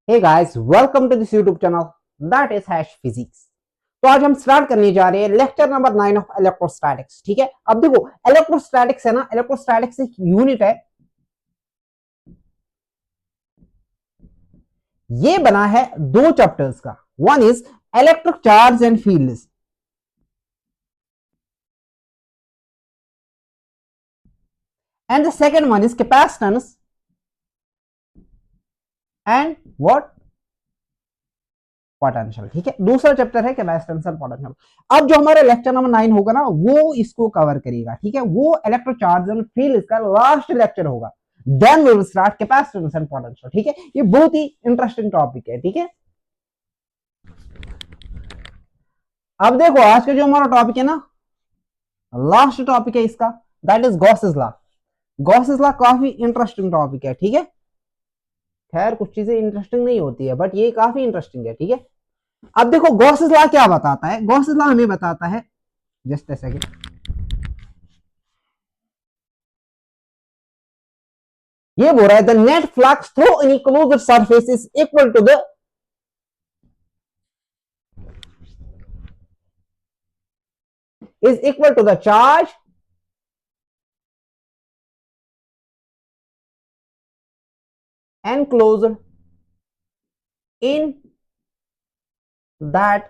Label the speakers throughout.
Speaker 1: Hey guys, welcome to this YouTube channel that is hash physics. तो आज हम start करने जा रहे हैं लेक्चर नंबर 9 ऑफ इलेक्ट्रोस्टैटिक्स। ठीक है, अब देखो इलेक्ट्रोस्टैटिक्स है ना, इलेक्ट्रोस्टैटिक्स एक यूनिट है। ये बना है दो चैप्टर्स का। One is electric charge and fields and the second one is capacitance and what potential. ठीक है, दूसरा चैप्टर है कैपेसिटेंस एंड पोटेंशियल। अब जो हमारा लेक्चर नंबर 9 होगा ना, वो इसको कवर करेगा। ठीक है, वो इलेक्ट्रिक चार्ज एंड फील्ड इसका लास्ट लेक्चर होगा। Then we will start capacitance and potential. ठीक है, ये बहुत ही इंटरेस्टिंग टॉपिक है। ठीक है, अब देखो आज का जो हमारा टॉपिक है ना, लास्ट टॉपिक है इसका, that is Gauss's law. Gauss's law काफी इंटरेस्टिंग टॉपिक है। ठीक है, खैर कुछ चीजें इंटरेस्टिंग नहीं होती है, बट ये काफी इंटरेस्टिंग है। ठीक है, अब देखो गॉसेस लॉ क्या बताता है। गॉसेस लॉ हमें बताता है, जस्ट अ सेकंड, ये बोल रहा है the net flux through any closed surface is equal to the charge enclosed in that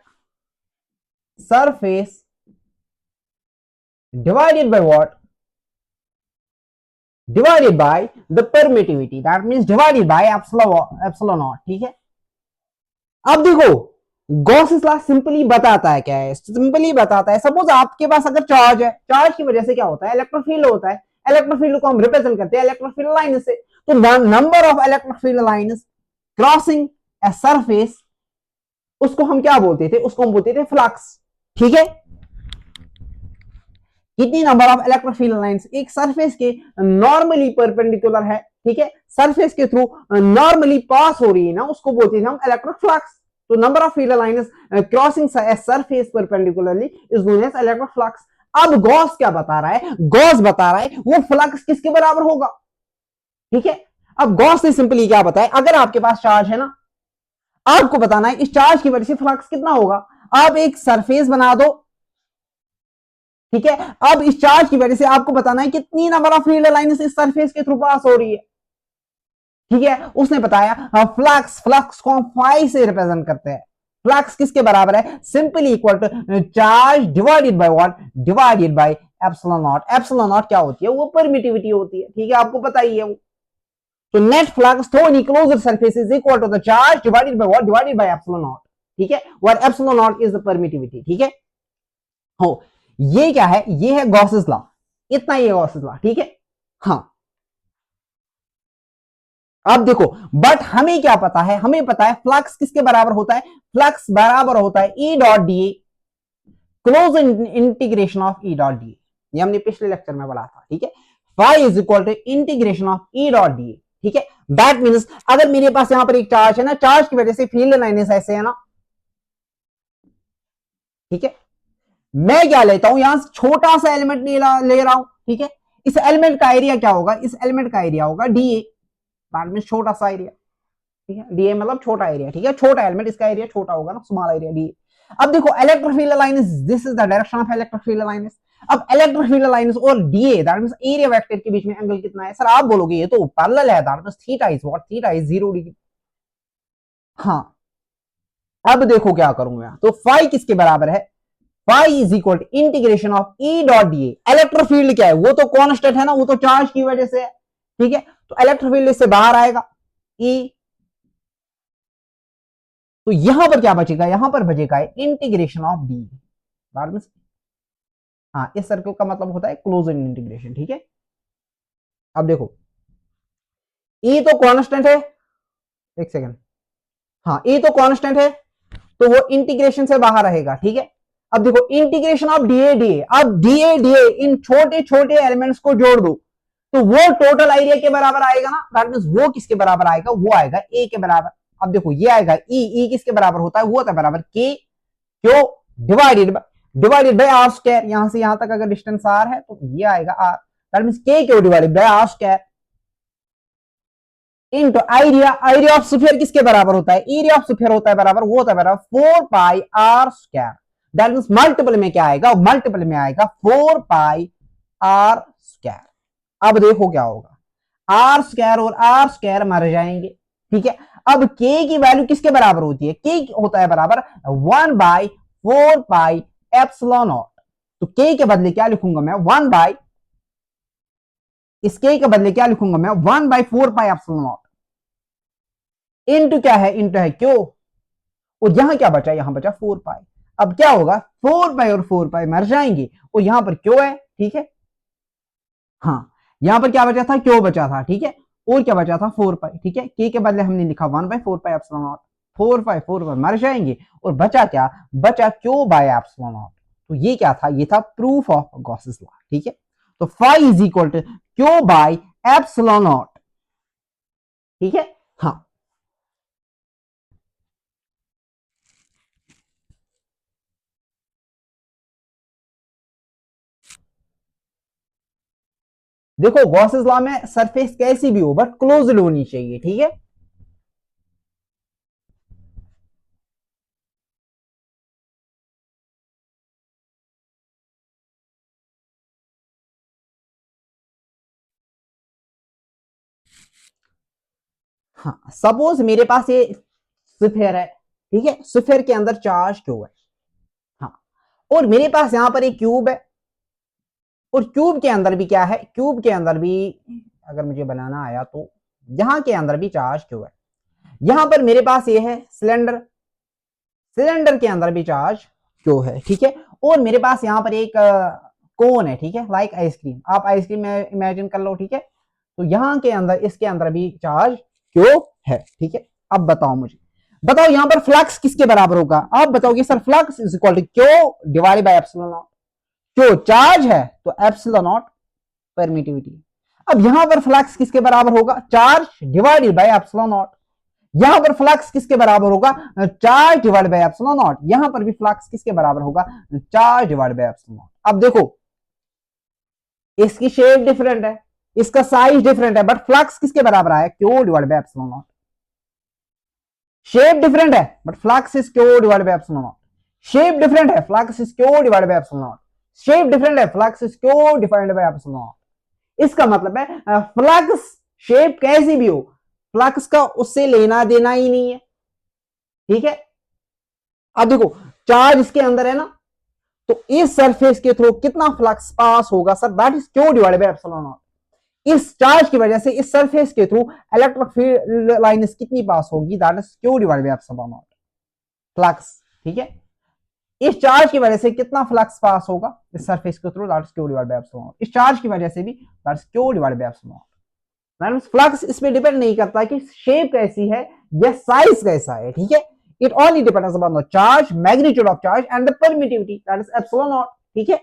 Speaker 1: surface divided by what? Divided by the permittivity, that means divided by epsilon naught। ठीक है, अब देखो Gauss's law simply बताता है क्या है, simply बताता है सपोज आपके पास अगर चार्ज है, चार्ज की वजह से क्या होता है, इलेक्ट्रिक फील्ड होता है। इलेक्ट्रिक फील्ड को हम रिप्रेजेंट करते हैं इलेक्ट्रिक फील्ड लाइन से। तो number of electric field lines crossing a surface, उसको हम क्या बोलते थे, उसको हम बोलते थे फ्लक्स। ठीक है, कितनी number of electric field lines एक सरफेस के नॉर्मली परपेंडिकुलर है, ठीक है, सरफेस के थ्रू नॉर्मली पास हो रही है ना, उसको बोलते हैं हम इलेक्ट्रिक फ्लक्स। तो number of field lines crossing surface perpendicularly is known as electric flux. अब गॉस क्या बता रहा है, गॉस बता रहा है वो फ्लक्स किसके बराबर होगा। ठीक है, अब गॉस ने सिंपली क्या बताया, अगर आपके पास चार्ज है ना, आपको बताना है इस चार्ज की वजह से फ्लक्स कितना होगा। आप एक सरफेस बना दो, ठीक है, अब इस चार्ज की वजह से आपको बताना है कितनी नंबर ऑफ फील्ड लाइंस इस सरफेस के थ्रू पास हो रही है। ठीक है, उसने बताया फ्लक्स, फ्लक्स को हम फाई से रिप्रेजेंट करते हैं। फ्लक्स किसके बराबर है, simply equal to charge divided by what, divided by epsilon naught. Epsilon naught क्या होती है, वो परमिटिविटी होती है। ठीक है, आपको पता ही है वो। तो net flux through any closed surface is equal to the charge divided by what, divided by epsilon naught. ठीक है, और epsilon naught is the permittivity. ठीक है, हो ये क्या है, ये है गॉसेस लॉ। इतना ही है गॉसेस लॉ। ठीक है, हाँ, अब देखो बट हमें क्या पता है, हमें पता है फ्लक्स किसके बराबर होता है, फ्लक्स बराबर होता है E dot D A, close integration of E dot D A. ये हमने पिछले लेक्चर में पढ़ा था। ठीक है, phi is equal to integration of E dot D A. ठीक है, दैट मीन्स अगर मेरे पास यहां पर एक चार्ज है ना, चार्ज की वजह से फील्ड लाइनें ऐसे है ना, ठीक है, मैं क्या लेता हूं, यहां छोटा सा एलिमेंट ले रहा हूं। ठीक है, इस एलिमेंट का एरिया क्या होगा, इस एलिमेंट का एरिया होगा डी ए, दैट मीन्स छोटा सा एरिया। ठीक है, डीए मतलब छोटा एरिया। ठीक है, छोटा एलिमेंट, इसका एरिया छोटा होगा ना, स्मॉल एरिया डी। अब देखो electric field lines, this is the direction of electric field lines. अब इलेक्ट्रिक फील्ड लाइंस और DA, that means area vector के बीच में एंगल कितना है। सर आप बोलोगे ये तो पैरेलल है, that means theta is what, theta is 0 degree. हाँ, अब देखो क्या करूंगा, तो फाई किसके बराबर है, phi is equal to integration of E dot D. Electric field क्या है, वो तो कांस्टेंट है ना, वो तो चार्ज की वजह से है। ठीक है, तो इलेक्ट्रिक फील्ड इससे बाहर आएगा ई, तो यहां पर क्या बचेगा, यहां पर बचेगा इंटीग्रेशन ऑफ डी। हाँ, इस सर्कल का मतलब होता है क्लोज इंटीग्रेशन। ठीक है, अब देखो ई तो कांस्टेंट है, एक सेकंड, हाँ ई तो कांस्टेंट है, तो वो इंटीग्रेशन से बाहर रहेगा। ठीक है, अब देखो इंटीग्रेशन ऑफ डीए डीए, अब डीए डीए इन छोटे छोटे एलिमेंट्स को जोड़ दो, तो वो टोटल एरिया के बराबर आएगा ना, दैट मींस वो किसके बराबर आएगा, वो आएगा ए के बराबर। अब देखो ये आएगा ई, ई किसके बराबर होता है, वो होता है बराबर के, Q, divided by are square. यहां से यहां तक अगर डिस्टेंस आर है तो ये आएगा are, that means K Q divided by are square. Into area of sphere किसके बराबर होता है, एरिया ऑफ स्फीयर होता है बराबर, वो होता है बराबर 4 pi are square. That means multiple में क्या आएगा, मल्टीपल में आएगा 4 पाई आर स्क्वायर। अब देखो क्या होगा, आर स्क्वायर और आर स्क्वायर मर जाएंगे, ठीक है। अब के की वैल्यू किसके बराबर होती है, के होता है बराबर 1 बाई 4 पाई एप्सिलॉन नॉट। तो के के बदले क्या लिखूंगा मैं, 1 बाई, इस के के बदले क्या लिखूंगा मैं, 1 by 4 pi epsilon naught into क्या है, इनटू है क्यू, और यहां क्या बचा, यहां बचा 4 पाई। अब क्या होगा, 4 पाई और 4 पाई मर जाएंगे, और यहां पर क्यू है, ठीक है। हाँ, यहां पर क्या बचा था, क्यू बचा था, ठीक है, और क्या बचा था 4 पाई, ठीक है। के बदले हमने लिखा 1 बाई 4 पाई एप्सिलॉन नॉट, 4 पाई 4 पाई मर जाएंगे, और बचा क्या, बचा क्यू बाई एप्सिलॉन नॉट। तो ये क्या था, ये था प्रूफ ऑफ गॉसेस लॉ, ठीक है। तो phi is equal to Q by epsilon naught, ठीक है। हाँ, देखो गॉसेस लॉ में सरफेस कैसी भी हो बट क्लोज्ड होनी चाहिए, ठीक है। हाँ, सपोज मेरे पास ये स्फीयर है, ठीक है, स्फीयर के अंदर चार्ज क्यू है, हाँ, और मेरे पास यहां पर एक क्यूब है, और क्यूब के अंदर भी क्या है, क्यूब के अंदर भी अगर मुझे बनाना आया तो यहां के अंदर भी चार्ज क्यू है। यहां पर मेरे पास ये है सिलेंडर, सिलेंडर के अंदर भी चार्ज क्यू है, ठीक है। और मेरे पास यहां पर एक कोन है, ठीक है, लाइक आइसक्रीम, आप आइसक्रीम में इमेजिन कर लो, ठीक है। तो यहां के अंदर, इसके अंदर भी चार्ज क्यू है, ठीक है। अब बताओ मुझे, बताओ यहां पर फ्लक्स किसके बराबर होगा, आप बताओगे sir flux is equal to Q divided by epsilon naught. Q charge है तो एप्सिलॉन नॉट परमिटिविटी। अब यहां पर फ्लक्स किसके बराबर होगा, charge divided by epsilon naught. यहां पर फ्लक्स किसके बराबर होगा, charge divide by epsilon naught. यहां पर भी फ्लक्स किसके बराबर होगा, charge divide by epsilon naught. अब देखो इसकी शेप डिफरेंट है, इसका साइज डिफरेंट है, बट फ्लक्स किसके बराबर आया, Q divide by epsilon naught. Shape different है but flux is Q divide by epsilon naught. Shape different है, flux is Q divide by epsilon naught. Shape different है, flux is Q divide by epsilon naught. इसका मतलब है flux shape कैसी भी हो, flux का उससे लेना देना ही नहीं है, ठीक है। अब देखो चार्ज इसके अंदर है ना, तो इस सरफेस के थ्रू कितना फ्लक्स पास होगा sir, that is Q divided by epsilon not. इस चार्ज की वजह से इस सरफेस के थ्रू इलेक्ट्रिक फील्ड लाइंस कितनी पास होगी, that is Q divided by epsilon naught flux, ठीक है। इस चार्ज की वजह से कितना फ्लक्स पास होगा इस सरफेस के through, that is Q divided by epsilon not. इस चार्ज की वजह से भी that is Q divided by epsilon naught. Flux इसमें डिपेंड नहीं करता कि शेप कैसी है या साइज कैसा है, ठीक है। It only depends upon the charge, magnitude of charge and the permittivity, that is epsilon naught, ठीक है।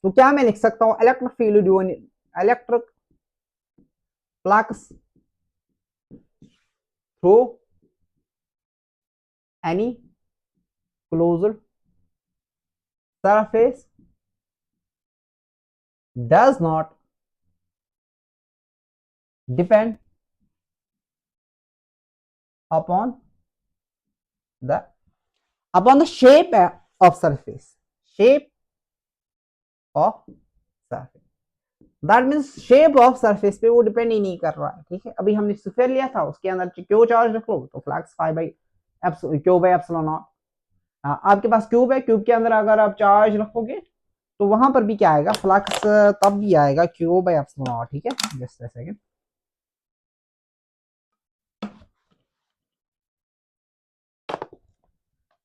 Speaker 1: तो क्या मैं लिख सकता हूं, electric field, electric flux through any closed surface does not depend upon the shape of surface, shape of surface, that means shape of surface पे वो डिपेंड ही नहीं कर रहा है, ठीक है। अभी हमने स्फीयर लिया था, उसके अंदर क्यू चार्ज रख लो तो flux pi by Q by epsilon not. आपके पास क्यूब है, क्यूब के अंदर अगर आप चार्ज रखोगे तो वहां पर भी क्या आएगा, फ्लक्स तब भी आएगा क्यू बाई एप्सिलॉन नॉट, ठीक है। जस्ट अ सेकंड,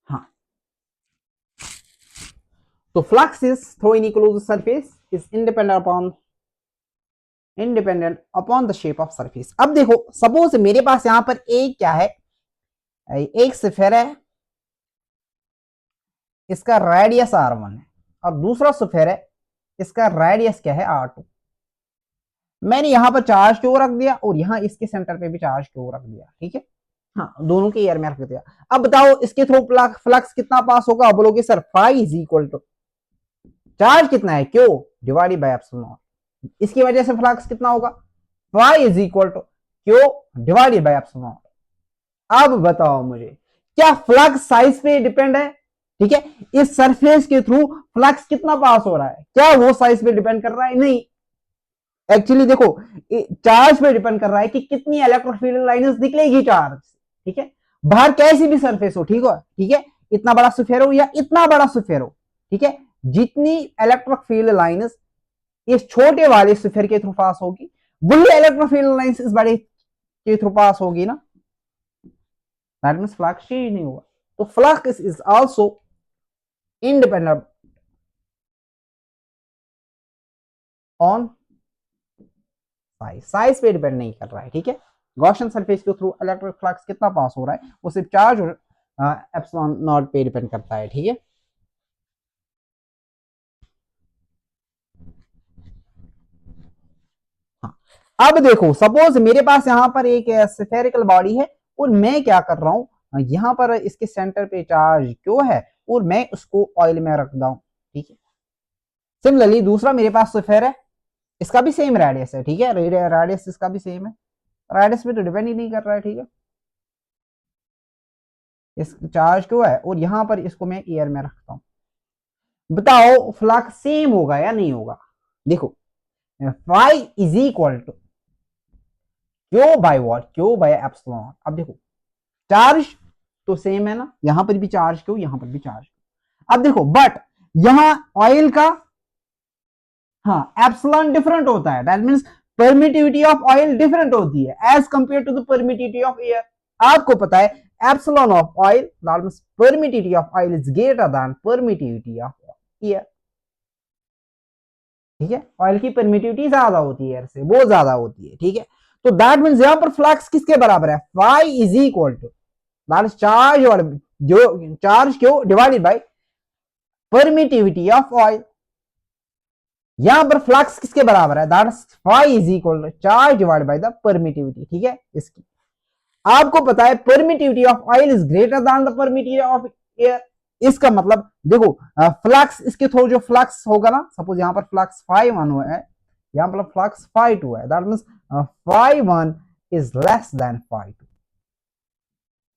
Speaker 1: हाँ, तो flux is through any closed surface is independent upon the shape of surface. अब देखो सपोज मेरे पास यहां पर एक क्या है, एक स्फीयर है, इसका रेडियस r1 है, और दूसरा स्फीयर है, इसका रेडियस क्या है r2। मैंने यहां पर चार्ज क्यू रख दिया और यहां इसके सेंटर पे भी चार्ज क्यू रख दिया, ठीक है। हाँ, दोनों के एयर में रख दिया। अब बताओ इसके थ्रू फ्लक्स कितना पास होगा? बोलोगे sir phi is equal to charge कितना है Q divided by epsilon naught. इसकी वजह से फ्लक्स कितना होगा? Phi is equal to Q divided by epsilon naught. अब बताओ मुझे, क्या फ्लक्स साइज पे डिपेंड है? ठीक है, इस सरफेस के थ्रू फ्लक्स कितना पास हो रहा है, क्या वो साइज पे डिपेंड कर रहा है? नहीं, एक्चुअली देखो चार्ज पे डिपेंड कर रहा है कि कितनी इलेक्ट्रिक फील्ड लाइंस निकलेगी चार्ज। ठीक है, बाहर कैसी भी सरफेस हो, ठीक है, इतना बड़ा स्फीयर हो या इतना बड़ा स्फीयर हो, ठीक है, जितनी इलेक्ट्रिक फील्ड लाइंस इस छोटे वाले स्फीयर के थ्रू पास होगी, वही इलेक्ट्रिक फील्ड लाइंस इस बड़े के थ्रू पास होगी ना, दैट मींस फ्लक्स चेंज नहीं होगा। तो flux is also independent on size पे डिपेंड नहीं कर रहा है। ठीक है, गॉसियन सरफेस के थ्रू इलेक्ट्रिक फ्लक्स कितना पास हो रहा है वो सिर्फ चार्ज और एप्सिलॉन नॉट पे डिपेंड करता है। ठीक है, हाँ, अब देखो सपोज मेरे पास यहाँ पर एक स्फेरिकल बॉडी है और मैं क्या कर रहा हूँ, यहाँ पर इसके सेंटर पे चार्ज क्यों है और मैं उसको ऑयल में रख दूं। ठीक है, सिमिलरली दूसरा मेरे पास स्फेयर है, इसका भी सेम रेडियस है। ठीक है, रेडियस इसका भी सेम है, रेडियस पे तो डिपेंड ही नहीं कर रहा है। ठीक है, इस चार्ज क्यों है और यहां पर इसको मैं एयर में रखता हूं, बताओ फ्लक्स सेम होगा या नहीं होगा? देखो phi is equal to Q by what, Q by epsilon. अब देखो चार्ज तो सेम है ना, यहां पर भी चार्ज क्यू, यहां पर भी चार्ज। अब देखो बट यहां ऑयल का हाँ एप्सिलॉन डिफरेंट होता है, that means permittivity of oil different होती है as compare to the permittivity of air. आपको पता है epsilon of oil that means permittivity of oil is greater than permittivity of air. ठीक है, ऑयल की परमिटिविटी ज्यादा होती है एयर से, बहुत ज्यादा होती है। ठीक है, तो दैट मींस यहां पर फ्लक्स किसके बराबर है? Phi is equal to that is charge और जो charge Q divided by permittivity of oil. यहां पर फ्लक्स किसके बराबर है? That is phi is equal to charge divided by the permittivity. ठीक है, इसकी आपको पता है permittivity of oil is greater than the permittivity of air. इसका मतलब देखो फ्लक्स इसके थ्रू जो फ्लक्स होगा ना, सपोज यहां पर फ्लक्स फाई वन है, यहां पर फ्लक्स फाई टू है, that means phi one is less than phi two,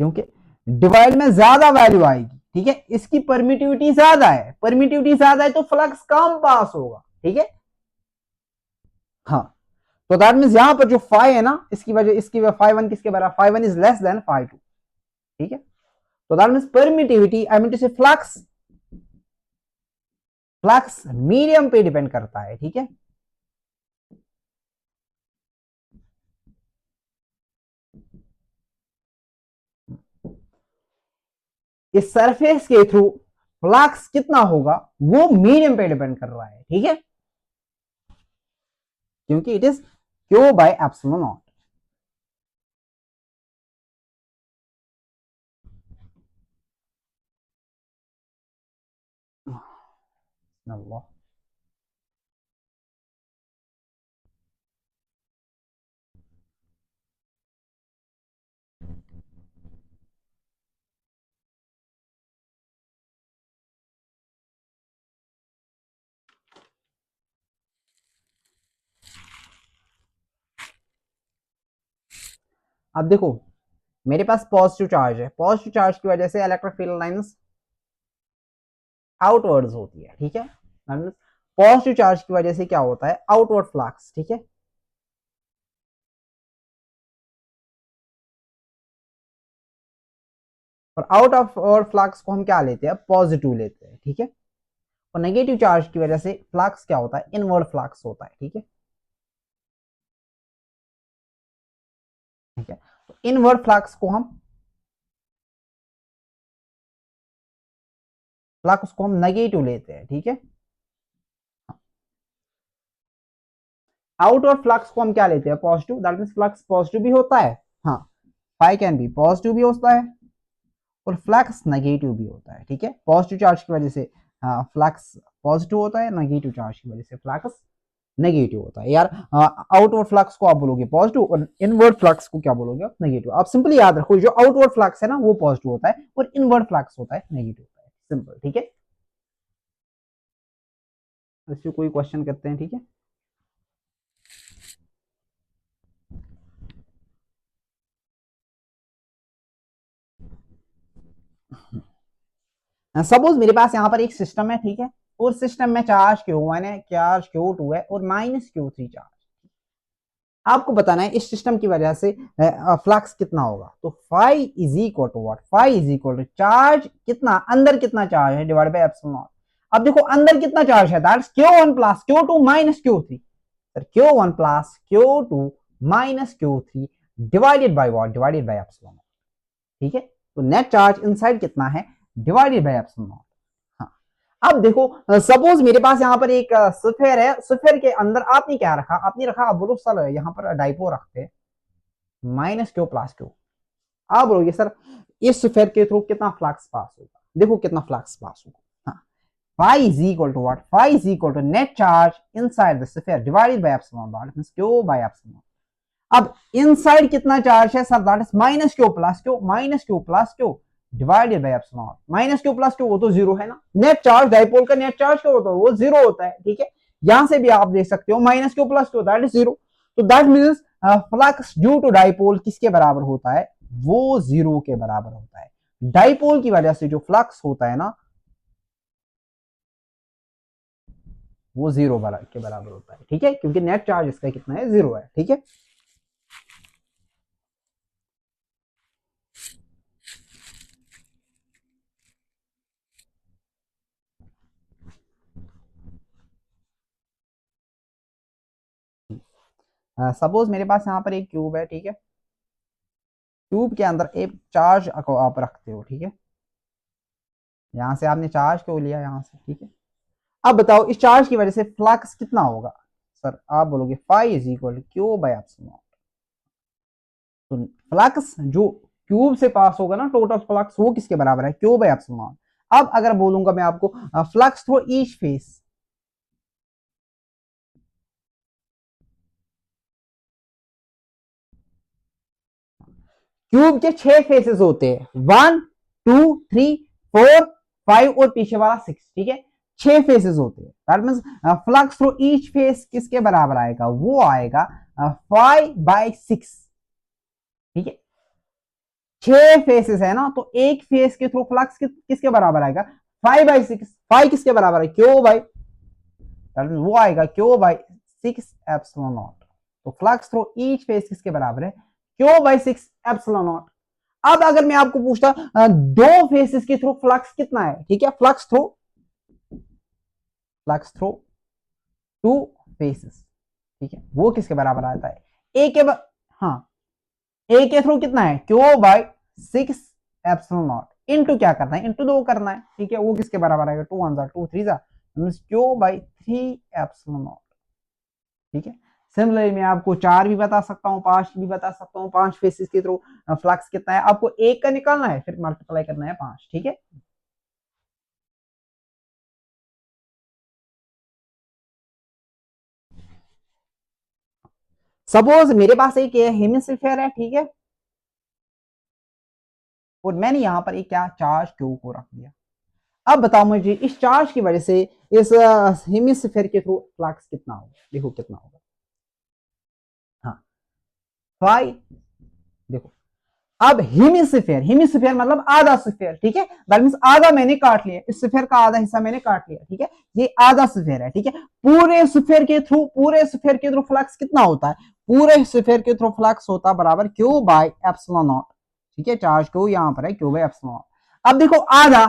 Speaker 1: क्योंकि डिवाइड में ज्यादा वैल्यू आएगी। ठीक है, इसकी परमिटिविटी ज्यादा है, परमिटिविटी ज्यादा है तो फ्लक्स कम पास होगा। ठीक है, हाँ, तो दैट मींस यहां पर जो फाई है ना, इसकी वजह इसकी फाई वन किसके बराबर? Phi one is less than phi two. ठीक है, तो that means permittivity I mean two से फ्लक्स, फ्लक्स मीडियम पे डिपेंड करता है। ठीक है, इस सरफेस के थ्रू फ्लक्स कितना होगा वो मीडियम पे डिपेंड कर रहा है। ठीक है, क्योंकि it is Q by epsilon naught. अल्लाह, अब देखो मेरे पास पॉजिटिव चार्ज है, पॉजिटिव चार्ज की वजह से इलेक्ट्रिक फील्ड लाइंस आउटवर्ड्स होती है। ठीक है, पॉजिटिव चार्ज की वजह से क्या होता है? Outward flux. ठीक है, और आउट ऑफ और फ्लक्स को हम क्या लेते हैं? पॉजिटिव लेते हैं। ठीक है, और नेगेटिव चार्ज की वजह से फ्लक्स क्या होता है? इनवर्ड फ्लक्स होता है। ठीक है, ठीक है, तो इनवर्ड फ्लक्स को हम नेगेटिव लेते हैं। ठीक है, आउटवर्ड फ्लक्स को हम क्या लेते हैं? Positive, that means flux positive भी होता है, हाँ, फाई कैन बी पॉजिटिव भी होता है और फ्लक्स नेगेटिव भी होता है। ठीक है, पॉजिटिव चार्ज की वजह से फ्लक्स पॉजिटिव होता है, नेगेटिव चार्ज की वजह से फ्लक्स नेगेटिव होता है यार। आउटवर्ड फ्लक्स को आप बोलोगे पॉजिटिव और इनवर्ड फ्लक्स को क्या बोलोगे आप, नेगेटिव। आप सिंपली याद रखो जो आउटवर्ड फ्लक्स है ना वो पॉजिटिव होता है और इनवर्ड फ्लक्स होता है नेगेटिव होता है, सिंपल, ठीक है। इससे कोई क्वेश्चन करते हैं, ठीक है। सपोज मेरे पास यहाँ पर एक सिस्टम है, ठीक है, और सिस्टम में चार्ज Q1 है, चार्ज Q2 है और माइनस Q3 चार्ज। आपको बताना है इस सिस्टम की वजह से फ्लक्स कितना होगा। तो phi is equal to what, phi is equal to charge कितना, अंदर कितना चार्ज है डिवाइड बाय एप्सिलॉन नॉट। अब देखो अंदर कितना चार्ज है, that's Q1 plus Q2 minus Q3, Q1 plus Q2 minus Q3 divided by what, divided by epsilon naught, ठीक है। तो नेट चार्ज इनसाइड कितना है, डिवाइडेड बाय एप्सिलॉन नॉट। अब देखो सपोज मेरे पास यहाँ पर एक स्फीयर है, स्फीयर के अंदर आपने क्या रखा, आपने रखा, आप बोलो सर यहाँ पर डाइपो रखते माइनस क्यू प्लस क्यू। आप बोलोगे सर इस स्फीयर के थ्रू कितना फ्लक्स पास होगा, देखो कितना फ्लक्स पास होगा। हाँ, phi is equal to what, phi is equal to net charge inside the sphere divided by epsilon naught, means q by epsilon। अब इनसाइड कितना चार्ज है sir, that is minus Q plus Q, minus Q plus Q divided by epsilon. Minus Q plus Q वो तो zero है ना, net charge dipole का net charge क्या होता है, वो जीरो होता है, ठीक है। यहां से भी आप देख सकते हो minus Q plus Q that is zero. तो that means flux due to dipole किसके बराबर होता है, वो जीरो के बराबर होता है। डाइपोल की वजह से जो फ्लक्स होता है ना वो जीरो के बराबर होता है, ठीक है, क्योंकि नेट चार्ज इसका कितना है, जीरो है, ठीक है। सपोज मेरे पास यहाँ पर एक क्यूब है, ठीक है, क्यूब के अंदर एक चार्ज को आप रखते हो, ठीक है। यहां से आपने चार्ज को लिया यहां से, ठीक है। अब बताओ इस चार्ज की वजह से फ्लक्स कितना होगा, सर आप बोलोगे phi is equal Q by epsilon. तो फ्लक्स जो क्यूब से पास होगा ना, टोटल फ्लक्स वो किसके बराबर है, क्यू बाय एप्सिलॉन। अब अगर बोलूंगा मैं आपको flux through each face, cube के 6 फेसेस होते हैं, 1 2 3 4 5 और पीछे वाला 6, ठीक है। 6 फेसेस होते हैं, that means flux through each face किसके बराबर आएगा, वो आएगा 5/6, ठीक है। 6 फेसेस है ना, तो एक फेस के थ्रू फ्लक्स किसके बराबर आएगा, 5/6। 5 किसके बराबर है, क्यू बाई, वो आएगा क्यू बाई 6 एप्सिलॉन नॉट। तो फ्लक्स थ्रू ईच फेस किसके बराबर है, क्यू बाई 6 एप्सिलॉन नॉट। अब अगर मैं आपको पूछता दो फेसेस के थ्रू फ्लक्स कितना है, ठीक है, फ्लक्स थ्रू टू फेसेस, ठीक है, वो किसके बराबर आता है, ए के हाँ, ए के थ्रू कितना है, Q by 6 epsilon naught, into क्या करना है, इनटू 2 करना है, ठीक है। वो किसके बराबर आएगा, 2 1 2 3 means Q by 3 epsilon naught, ठीक है। सिमिलरली मैं आपको 4 भी बता सकता हूँ, 5 भी बता सकता हूँ, 5 फेसेस के थ्रू फ्लक्स कितना है, आपको एक का निकालना है फिर मल्टीप्लाई करना है 5, ठीक है। सपोज मेरे पास एक हेमिस्फीयर है, ठीक है, और मैंने यहां पर एक क्या चार्ज क्यू को रख दिया। अब बताओ मुझे इस चार्ज की वजह से इस हेमिस्फीयर के थ्रू फ्लक्स कितना होगा, देखो कितना होगा। हाँ, फाइव, देखो अब हेमिस्फीयर मतलब आधा स्फीयर, ठीक है, दैट मींस आधा मैंने काट लिया, इस स्फीयर का आधा हिस्सा मैंने काट लिया, ठीक है। ये आधा स्फीयर है, ठीक है। पूरे स्फीयर के थ्रू फ्लक्स कितना होता है, पूरे स्फीयर के थ्रू फ्लक्स होता है बराबर क्यू बाय एप्सिलॉन नॉट, ठीक है। चार्ज क्यू यहां पर है, क्यू बाय एप्सिलॉन नॉट। अब देखो आधा,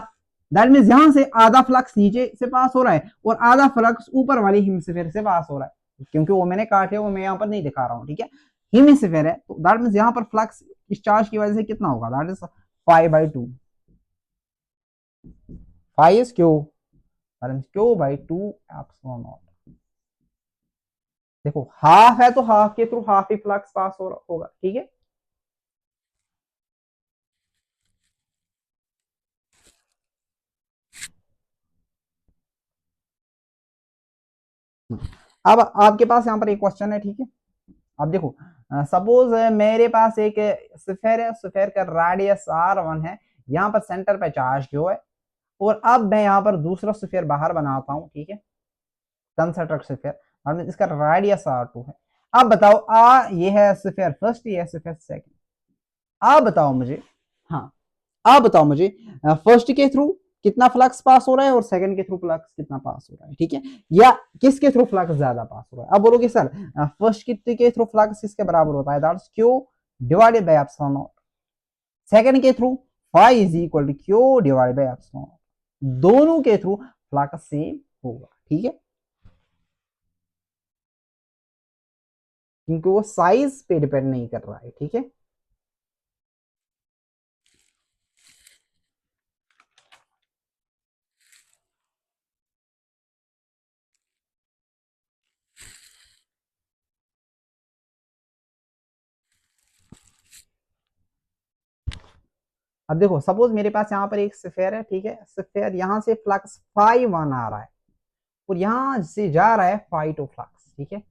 Speaker 1: दैट मींस यहां से आधा फ्लक्स नीचे से पास हो रहा है और आधा फ्लक्स ऊपर वाली हेमिस्फीयर से पास हो रहा है, क्योंकि वो मैंने काटे, वो मैं यहां पर नहीं दिखा रहा हूं, ठीक है। हेमिस्फीयर है तो दैट मींस यहां पर फ्लक्स इस चार्ज की वजह से कितना होगा, that is 5/2, 5 is Q, that means Q by 2 epsilon not. देखो हाफ है तो हाफ के थ्रू हाफ ही फ्लक्स पास हो होगा, ठीक है। अब आपके पास यहाँ पर एक क्वेश्चन है, ठीक है। अब देखो, सपोज मेरे पास एक स्फीयर है, स्फीयर का रेडियस r1 है, यहाँ पर सेंटर पे चार्ज क्यों है, और अब मैं यहाँ पर दूसरा स्फीयर बाहर बनाता हूँ, ठीक है, कंसंट्रिक स्फीयर, और इसका रेडियस r2 है। अब बताओ, ये है स्फीयर फर्स्ट, ये है स्फीयर सेकंड। आप बताओ मुझे, हाँ आप बताओ मुझे, फर्स्ट के थ्रू कितना फ्लक्स पास हो रहा है और सेकंड के थ्रू फ्लक्स कितना पास हो रहा है, ठीक है, या किसके थ्रू फ्लक्स ज्यादा पास हो रहा है। अब बोलोगे सर फर्स्ट के थ्रू फ्लक्स किसके बराबर होता है, that's Q divided by epsilon naught. Second के through phi is equal to Q divided by epsilon naught. दोनों के थ्रू फ्लक्स सेम होगा, ठीक है, क्योंकि वो साइज पे डिपेंड नहीं कर रहा है, ठीक है। अब देखो, सपोज मेरे पास यहाँ पर एक स्फीयर है, ठीक है, स्फीयर यहाँ से फ्लक्स फाई वन आ रहा है और यहां से जा रहा है फाई टू फ्लक्स, ठीक है।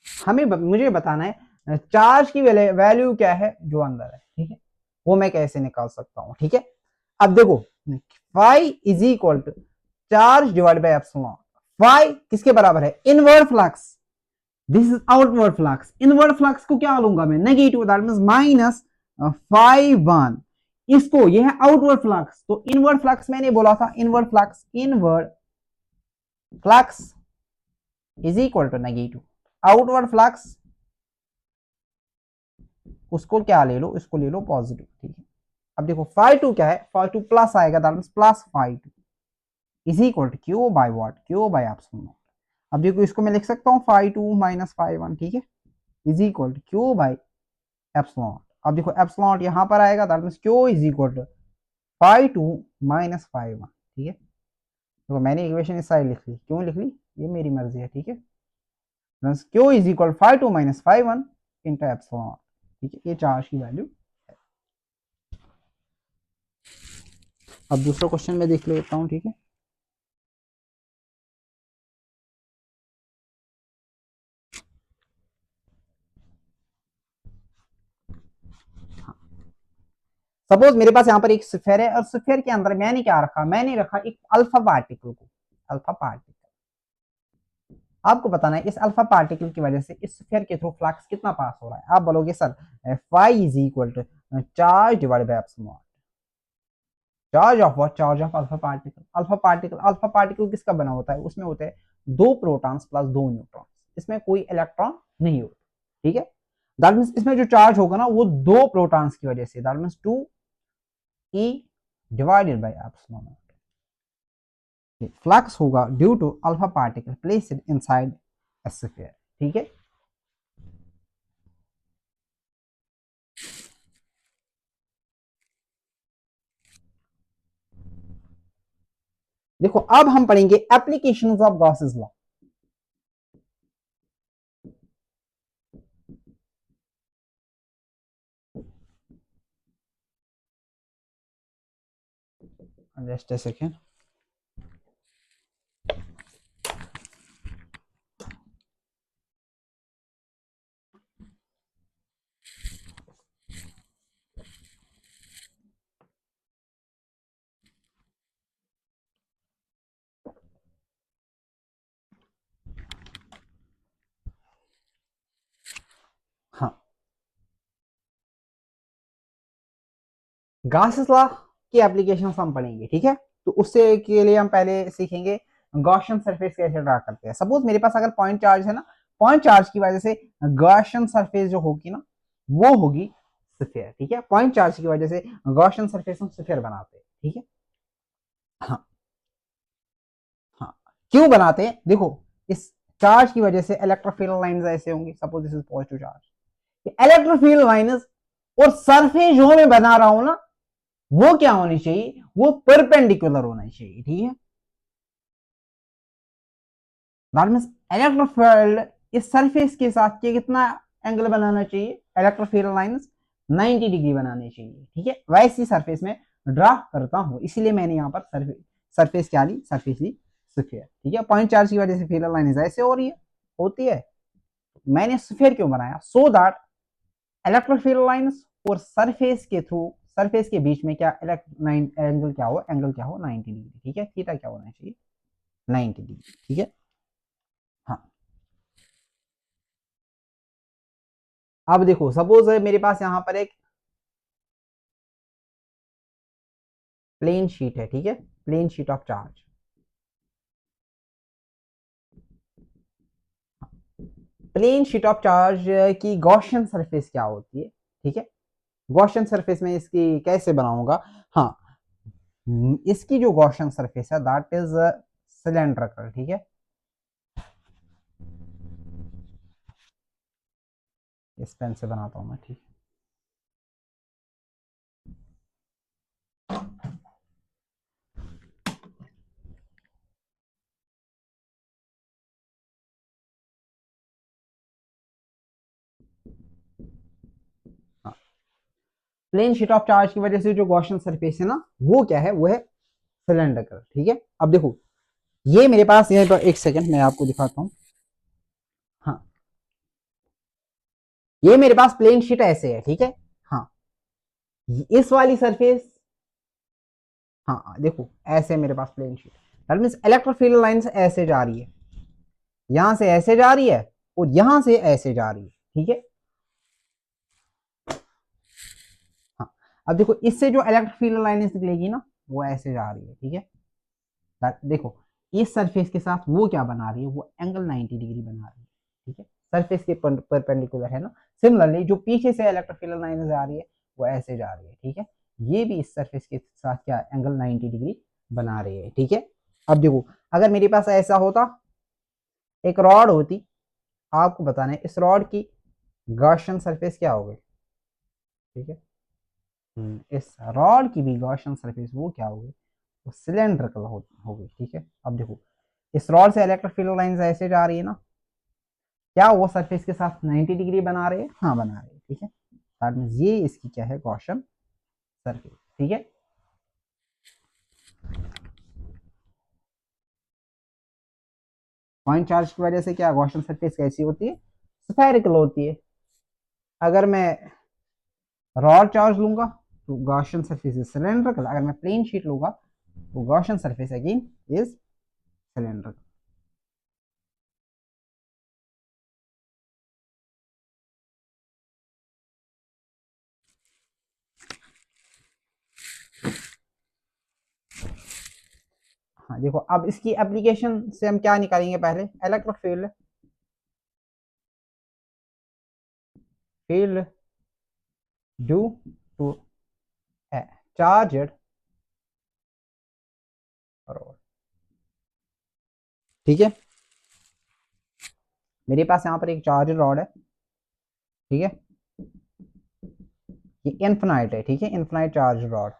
Speaker 1: हाँ, मुझे बताना है चार्ज की वैल्यू क्या है जो अंदर है, ठीक है, वो मैं कैसे निकाल सकता हूं, ठीक है। अब देखो, phi is equal to charge divide by epsilon. Phi किसके बराबर है, inward flux, this is outward flux. Inward flux को क्या लूंगा मैं, negative, that means minus phi one. इसको, यह है आउटवर्ड फ्लक्स, तो इनवर्ड फ्लक्स मैंने बोला था, inward flux is equal to negative outward flux, उसको क्या ले लो, इसको ले लो पॉजिटिव, ठीक है। अब देखो फाई टू क्या है, फाई टू प्लस आएगा, that means plus phi two is equal to Q by what, Q by epsilon naught. अब देखो, इसको मैं लिख सकता हूँ phi two minus phi one, ठीक है, is equal to Q by epsilon naught. अब देखो एप्सिलॉन नॉट यहाँ पर आएगा, that means Q is equal to phi two minus phi one, ठीक है। देखो मैंने इक्वेशन इस साइड लिख ली, क्यों लिख ली, ये मेरी मर्जी है, ठीक है। Q is equal phi two minus phi one into epsilon naught, ठीक है, ये चार्ज की वैल्यू। अब दूसरा क्वेश्चन मैं देख लेता हूँ, ठीक है। सपोज मेरे पास यहाँ पर एक स्फीयर है और स्फीयर के अंदर मैंने क्या रखा, मैंने रखा एक अल्फा पार्टिकल को, अल्फा पार्टिकल। आपको बताना है इस अल्फा पार्टिकल की वजह से इस स्फीयर के थ्रू फ्लक्स कितना पास हो रहा है। आप बोलोगे sir phi is equal to charge divided by epsilon. Charge of what, charge of alpha particle. Alpha particle किसका बना होता है, उसमें होते हैं दो प्रोटॉन्स प्लस दो न्यूट्रॉन्स, इसमें कोई इलेक्ट्रॉन नहीं होता, ठीक है। दैट मींस इसमें जो चार्ज होगा ना वो दो प्रोटॉन्स की वजह से, that means 2e divided by epsilon naught. Flux होगा due to alpha particle placed inside a sphere, ठीक है। देखो अब हम पढ़ेंगे applications of Gauss's law. Just a second. हाँ, गॉसेस लॉ की एप्लीकेशंस हम पढ़ेंगे, ठीक है। तो उससे के लिए हम पहले सीखेंगे गॉसियन सरफेस कैसे ड्रा करते हैं। सपोज मेरे पास अगर पॉइंट चार्ज है ना, पॉइंट चार्ज की वजह से गॉसियन सरफेस जो होगी ना वो होगी स्फीयर, ठीक है। पॉइंट चार्ज की वजह से गॉसियन सरफेस हम स्फीयर बनाते हैं, ठीक है। हाँ, हाँ, क्यों बनाते हैं, देखो इस चार्ज की वजह से इलेक्ट्रोफील्ड लाइंस ऐसे होंगी, suppose this is positive charge, electric field lines और सरफेस जो मैं बना रहा हूं ना वो क्या होनी चाहिए, वो परपेंडिकुलर होना चाहिए, ठीक है। दैट मींस इलेक्ट्रोफील्ड इस सरफेस के साथ के कितना एंगल बनाना चाहिए, इलेक्ट्रोफील्ड लाइंस 90 डिग्री बनानी चाहिए, ठीक है। वैसी सरफेस में ड्रा करता हूँ, इसीलिए मैंने यहाँ पर सरफेस क्या ली, सरफेस ली स्फीयर, ठीक है। पॉइंट चार्ज की वजह से फीलर लाइन ऐसे हो रही है, होती है। मैंने स्फीयर क्यों बनाया, so that electric field lines और सरफेस के थ्रू, सरफेस के बीच में क्या एंगल क्या हो, एंगल क्या हो 90 डिग्री, ठीक है। थीटा क्या होना चाहिए 90 डिग्री, ठीक है। हाँ, अब देखो सपोज मेरे पास यहाँ पर एक प्लेन शीट है, ठीक है, plane sheet of charge. Plane sheet of charge की गॉसियन सरफेस क्या होती है, ठीक है। गॉसियन सरफेस में इसकी कैसे बनाऊंगा, हाँ, इसकी जो गॉसियन सरफेस है दैट इज सिलेंड्रिकल, ठीक है। इस पेन से बनाता हूं मैं, ठीक है। हाँ, प्लेन शीट ऑफ चार्ज की वजह से जो गॉसियन सरफेस है ना, वो क्या है, वो है सिलेंड्रिकल, ठीक है। अब देखो ये मेरे पास, ये एक सेकंड मैं आपको दिखाता हूँ। हाँ, ये मेरे पास प्लेन शीट ऐसे है, ठीक है। हाँ, इस वाली सरफेस, हाँ देखो ऐसे मेरे पास plane sheet, that means electric field lines ऐसे जा रही है, यहां से ऐसे जा रही है और यहां से ऐसे जा रही है, ठीक है। हाँ, अब देखो इससे जो इलेक्ट्रिक फील्ड लाइंस निकलेगी ना, वो ऐसे जा रही है, ठीक है। देखो इस सरफेस के साथ वो क्या बना रही है, वो एंगल 90 डिग्री बना रही है, ठीक है। सरफेस के परपेंडिकुलर है ना। सिमिलरली जो पीछे से इलेक्ट्रिक फील्ड लाइन जा रही है, वो ऐसे जा रही है, ठीक है। ये भी इस सरफेस के साथ क्या एंगल 90 डिग्री बना रही है, ठीक है। अब देखो अगर मेरे पास ऐसा होता, एक रॉड होती, आपको बताना है इस रॉड की गॉसियन सरफेस क्या होगी, ठीक है। इस रॉड की भी गॉसियन सरफेस वो क्या होगी, वो सिलेंड्रिकल होगी, ठीक है। अब देखो इस रॉड से इलेक्ट्रिक फील्ड लाइंस ऐसे जा रही है ना, क्या वो सरफेस के साथ 90 डिग्री बना रहे हैं, हाँ बना रहे हैं, ठीक है। दैट मींस ये इसकी क्या है, गॉसियन सरफेस, ठीक है। पॉइंट चार्ज की वजह से क्या गॉसियन सरफेस कैसी होती है, स्फेरिकल होती है। अगर मैं रॉड चार्ज लूंगा तो गॉसियन सरफेस इज सिलेंड्रिकल, अगर मैं प्लेन शीट लूंगा तो Gaussian surface again is cylindrical. हाँ देखो अब इसकी एप्लीकेशन से हम क्या निकालेंगे, पहले electric field, field due to charged rod, ठीक है। मेरे पास यहाँ पर एक चार्जर रॉड है, ठीक है। ये इन्फिनाइट है, ठीक है, इन्फिनाइट चार्ज रॉड।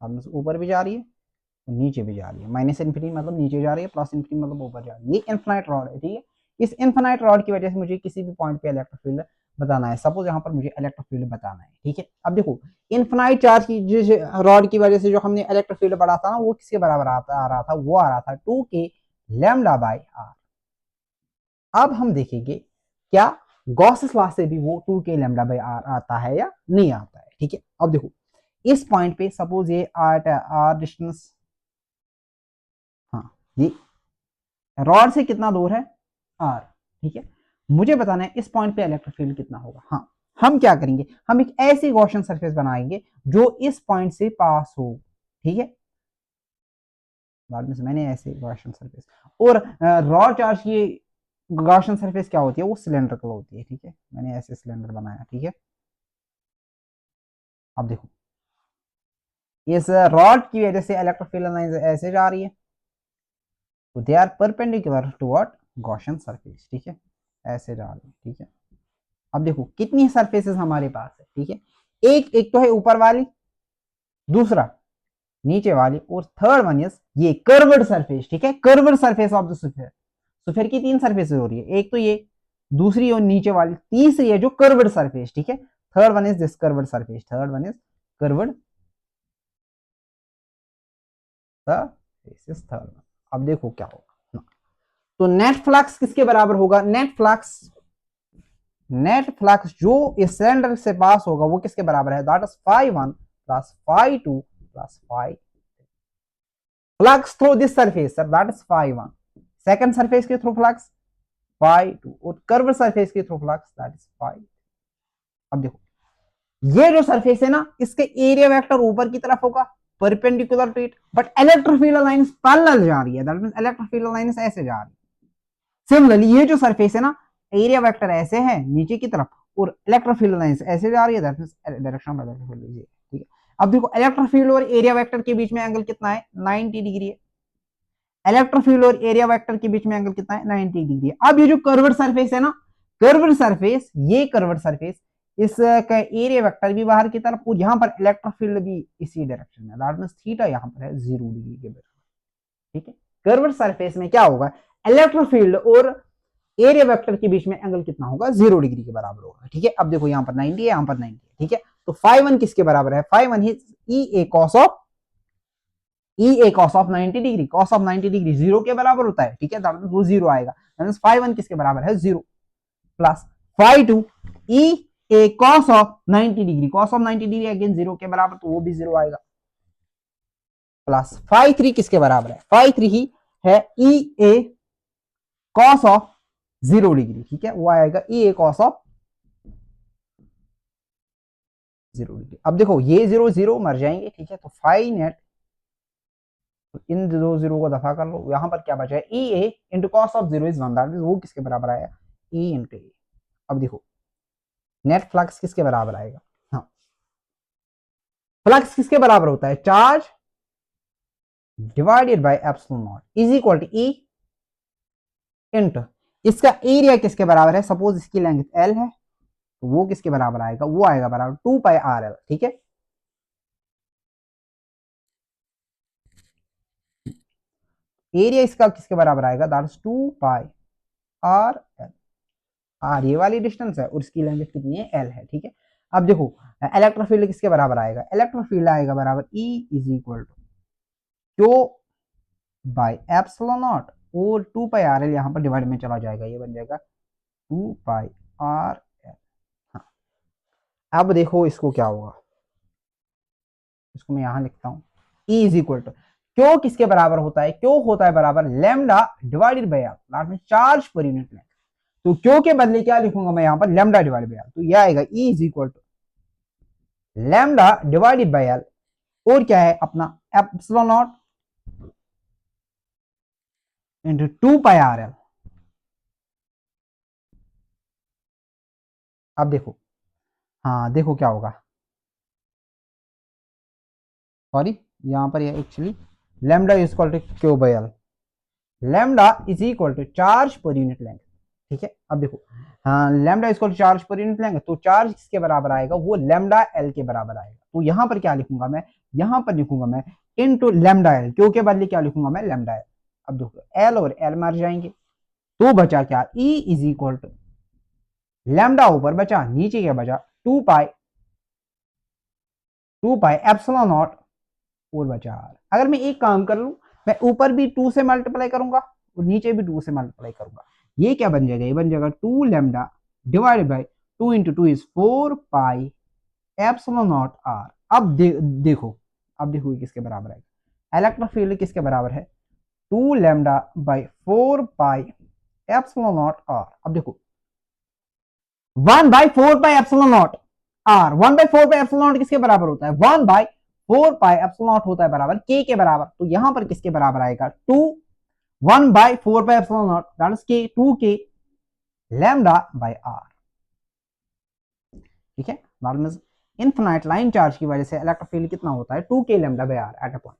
Speaker 1: अब ऊपर भी जा रही है और नीचे भी जा रही है, माइनस इन्फिनिटी मतलब नीचे जा रही है, प्लस इन्फिनिटी मतलब ऊपर जा रही है। ये इन्फिनाइट रॉड है, ठीक है। इस इन्फिनाइट रॉड की वजह से मुझे किसी भी पॉइंट पे इलेक्ट्रिक फील्ड बताना है, सपोज यहाँ पर मुझे इलेक्ट्रिक फील्ड बताना है, ठीक है। अब देखो इन्फिनाइट चार्ज की जिस रॉड की वजह से जो हमने इलेक्ट्रिक फील्ड पढ़ा था ना, वो किसके बराबर आ रहा था, वो आ रहा था 2k लैम्डा बाई आर। अब हम देखेंगे क्या गॉसेस लॉ से भी वो 2k लैम्डा बाई आर आता है या नहीं आता है, ठीक है। अब देखो इस पॉइंट पे सपोज ये आर डिस्टेंस, हाँ ये रॉड से कितना दूर है आर, ठीक है। मुझे बताना है इस पॉइंट पे इलेक्ट्रिक फील्ड कितना होगा। हाँ, हम क्या करेंगे, हम एक ऐसी गॉसियन सरफेस बनाएंगे जो इस पॉइंट से पास हो, ठीक है। बाद में से मैंने ऐसे गॉसियन सरफेस, और रॉड चार्ज की गॉसियन सरफेस क्या होती है, वो सिलेंड्रिकल होती है, ठीक है। मैंने ऐसे सिलेंडर बनाया, ठीक है। अब देखो इस रॉड की वजह से इलेक्ट्रिक फील्ड लाइन ऐसे जा रही है, तो they are perpendicular to what, Gaussian surface, ठीक है, ऐसे जा रही है, ठीक है। अब देखो कितनी सरफेसेस हमारे पास है, ठीक है। एक तो है ऊपर वाली, दूसरा नीचे वाली, और थर्ड वन इज ये कर्व्ड सरफेस, ठीक है, curved surface of the sphere. Sphere की तीन सरफेसेस हो रही है, एक तो ये, दूसरी और नीचे वाली, तीसरी है जो कर्व्ड सरफेस, ठीक है। Third one is this curved surface, third one is curved surface thermal. अब देखो क्या होगा, तो नेट फ्लक्स किसके बराबर होगा, नेट फ्लक्स जो इस सिलेंडर से पास होगा वो किसके बराबर है, that is φ1 plus φ2 plus φ। Flux through this surface sir, that is φ1, second surface के थ्रू फ्लक्स φ2, और कर्व सरफेस के थ्रू फ्लक्स दैट इज φ। अब देखो ये जो सरफेस है ना, इसके एरिया वेक्टर ऊपर की तरफ होगा perpendicular to it, but electric field lines parallel जा रही है, दैट मींस इलेक्ट्रोफिल लाइंस ऐसे जा रही है। सिमिलरली ये जो सरफेस है ना, एरिया वेक्टर ऐसे है नीचे की तरफ, और इलेक्ट्रोफिल लाइंस ऐसे जा रही है, that means direction of electrophile, ठीक है। अब देखो इलेक्ट्रोफील्ड और एरिया वेक्टर के बीच में एंगल कितना है, 90 डिग्री है। इलेक्ट्रोफील्ड और एरिया वेक्टर के बीच में एंगल कितना है, 90 डिग्री है। अब ये जो कर्व्ड सरफेस है ना, कर्व्ड सरफेस, ये कर्व्ड सरफेस, इसका एरिया वेक्टर भी बाहर की तरफ, और यहाँ पर इलेक्ट्रोफील्ड भी इसी डायरेक्शन में, दैट मींस थीटा यहाँ पर है 0 डिग्री के बराबर, ठीक है। कर्व्ड सरफेस में क्या होगा, इलेक्ट्रोफील्ड और एरिया वेक्टर के बीच में एंगल कितना होगा, 0 डिग्री के बराबर होगा, ठीक है। अब देखो यहाँ पर 90 है, यहाँ पर 90 है, ठीक है। तो φ1 किसके बराबर है, φ1 ही E a cos of 90 degree, cos of 90 degree 0 के बराबर होता है, ठीक है, वो 0 आएगा, φ1 किसके बराबर है, 0 plus φ2 E a cos of 90 degree, cos of 90 degree again 0 के बराबर, तो वो भी 0 आएगा, प्लस φ3 किसके बराबर है, φ3 ही है E a cos of 0 degree, ठीक है, वो आएगा E a cos of 0 degree. अब देखो ये 0 0 मर जाएंगे, ठीक है, तो फाई नेट, तो इन दो 0 को दफा कर लो, यहां पर क्या बचा है, E A into cos of 0 is 1, that means वो किसके बराबर आया, ई इंटू ए। अब देखो नेट फ्लक्स किसके बराबर आएगा, हाँ, फ्लक्स किसके बराबर होता है, charge divided by epsilon naught is equal to E into, इसका एरिया किसके बराबर है, सपोज इसकी लेंथ एल है, तो वो किसके बराबर आएगा, वो आएगा बराबर 2 पाई आर एल, ठीक है। एरिया इसका किसके बराबर आएगा, that is 2 pi R L, R ये वाली डिस्टेंस है और इसकी लेंथ कितनी है, एल है, ठीक है। अब देखो इलेक्ट्रोफील्ड किसके बराबर आएगा, इलेक्ट्रोफील्ड आएगा बराबर E is equal to Q by epsilon naught, और 2 पाई आर एल यहाँ पर डिवाइड में चला जाएगा, ये बन जाएगा 2 पाई आर एल। हाँ, अब देखो इसको क्या होगा, इसको मैं यहाँ लिखता हूँ, E is equal to Q किसके बराबर होता है, क्यू होता है बराबर lambda divided by L, that means charge per unit length. तो क्यू के बदले क्या लिखूंगा मैं यहाँ पर, लैम्डा डिवाइड बाय एल, तो यह आएगा E is equal to lambda divided by L, और क्या है अपना epsilon naught into 2 pi R L. अब देखो, हाँ देखो क्या होगा, सॉरी यहां पर ये actually lambda is equal to Q by L, lambda is equal to charge per unit length, ठीक है। अब देखो हाँ, lambda is equal to charge per unit length, तो चार्ज किसके बराबर आएगा, वो लैम्डा एल के बराबर आएगा। तो यहां पर क्या लिखूंगा मैं, यहां पर लिखूंगा मैं इनटू लैम्डा एल, क्यू के बदले क्या लिखूंगा मैं, लैम्डा एल। अब देखो एल और एल मार जाएंगे, तो बचा क्या, E is equal to lambda ऊपर बचा, नीचे क्या बचा, 2 पाई एप्सिलॉन नॉट, और बचा आर। अगर मैं एक काम कर लूं, मैं ऊपर भी 2 से मल्टीप्लाई करूंगा और नीचे भी 2 से मल्टीप्लाई करूंगा, ये क्या बन जाएगा, ये बन जाएगा 2 lambda divided by 2 into 2 is 4 pi epsilon naught R. अब देखो, अब देखो ये किसके बराबर है, इलेक्ट्रिक फील्ड किसके बराबर है, 2 lambda by 4 pi epsilon naught R. अब देखो 1 by 4 pi epsilon naught R, 1 by 4 pi epsilon naught किसके बराबर होता है, 1 बाय 4 पाई एप्सिलॉन नॉट होता है बराबर के बराबर, तो यहां पर किसके बराबर आएगा, 2 1 by 4 pi epsilon naught that is K 2 के लैम्डा बाय आर, ठीक है। That means infinite line charge की वजह से इलेक्ट्रिक फील्ड कितना होता है, 2 के lambda by r at a point.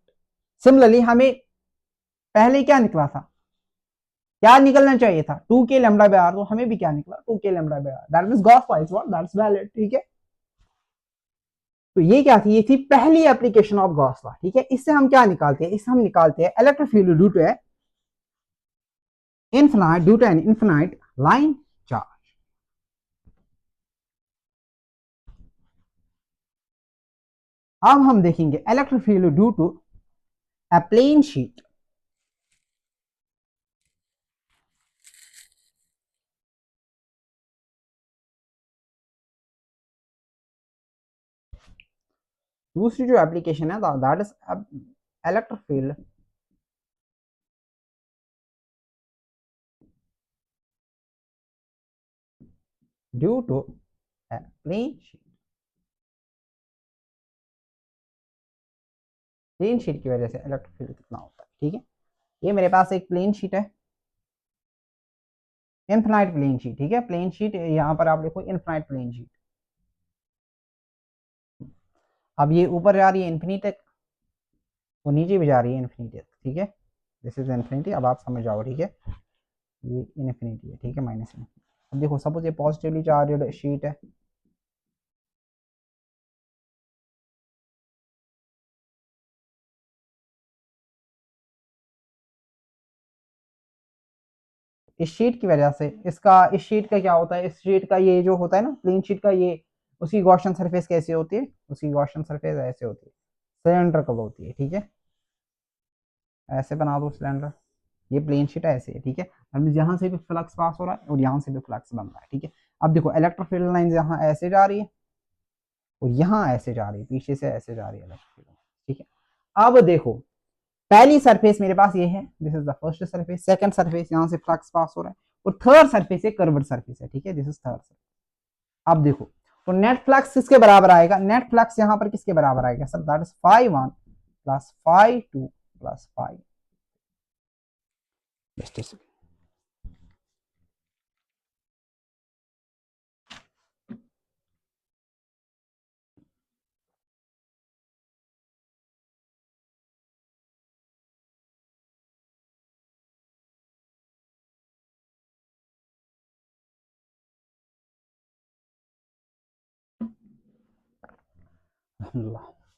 Speaker 1: Similarly हमें पहले क्या निकला था, क्या निकलना चाहिए था, 2 के लैम्डा बाय आर, तो हमें भी क्या निकला, 2 के lambda by r, that means Gauss law is what, that's valid, ठीक है। तो ये क्या थी, ये थी पहली एप्लीकेशन ऑफ गॉस लॉ, ठीक है। इससे हम क्या निकालते हैं, इससे हम निकालते हैं electric field due to an infinite line charge. अब हम देखेंगे electric field due to a plain sheet दूसरी जो एप्लीकेशन है that is electric field due to a plain sheet plane sheet की वजह से इलेक्ट्रिक फील्ड कितना होता है। ठीक है, ये मेरे पास एक प्लेन शीट है, इनफिनाइट प्लेन शीट। ठीक है, प्लेन शीट यहाँ पर आप देखो इनफिनाइट प्लेन शीट। अब ये ऊपर जा रही है इन्फिनिटी तक, वो नीचे भी जा रही है इन्फिनिटी तक। ठीक है, दिस इज इन्फिनिटी। अब आप समझ जाओ। ठीक है, ये इन्फिनिटी है। ठीक है, माइनस इन्फिनिटी। अब देखो सपोज ये पॉजिटिवली चार्ज शीट है, इस शीट की वजह से इस शीट का क्या होता है, इस शीट का ये जो होता है ना प्लेन शीट का, ये उसकी गॉसियन सरफेस कैसे होती है, उसकी गॉसियन सरफेस ऐसे होती है, सिलेंड्रिकल होती है। ठीक है, ऐसे बना दो सिलेंडर, ये प्लेन शीट ऐसे है। ठीक है, अब यहाँ से भी फ्लक्स पास हो रहा है और यहाँ से भी फ्लक्स बन रहा है। ठीक है, अब देखो इलेक्ट्रिक फील्ड लाइन यहाँ ऐसे जा रही है और यहाँ ऐसे जा रही है, पीछे से ऐसे जा रही है इलेक्ट्रिक फील्ड। ठीक है, अब देखो पहली सरफेस मेरे पास ये है, this is the first surface. Second surface, यहाँ से फ्लक्स पास हो रहा है और थर्ड सरफेस एक कर्व्ड सरफेस है। ठीक है, दिस इज थर्ड सरफेस। अब देखो तो नेट फ्लक्स किसके बराबर आएगा, नेट फ्लक्स यहाँ पर किसके बराबर आएगा sir, that is φ1 plus φ2 plus φ।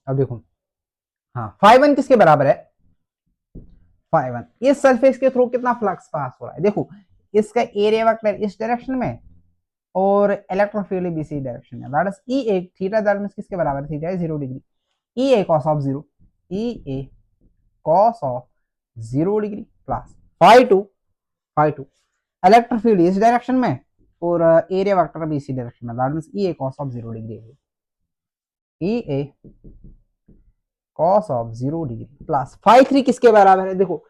Speaker 1: अब देखो, हाँ φ1 किसके बराबर है, φ1 इस सरफेस के थ्रू कितना फ्लक्स पास हो रहा है। देखो इसका एरिया वेक्टर इस डायरेक्शन में और इलेक्ट्रिक फील्ड भी इसी डायरेक्शन में, that is E A theta, that means किसके बराबर है, थीटा है 0 degree. E A cos of 0, E A cos of 0 degree plus φ2 electric field इस डायरेक्शन में और एरिया वेक्टर भी इसी डायरेक्शन में, that means E A cos of 0 degree, E A cos of 0 degree plus φ3 किसके बराबर है। देखो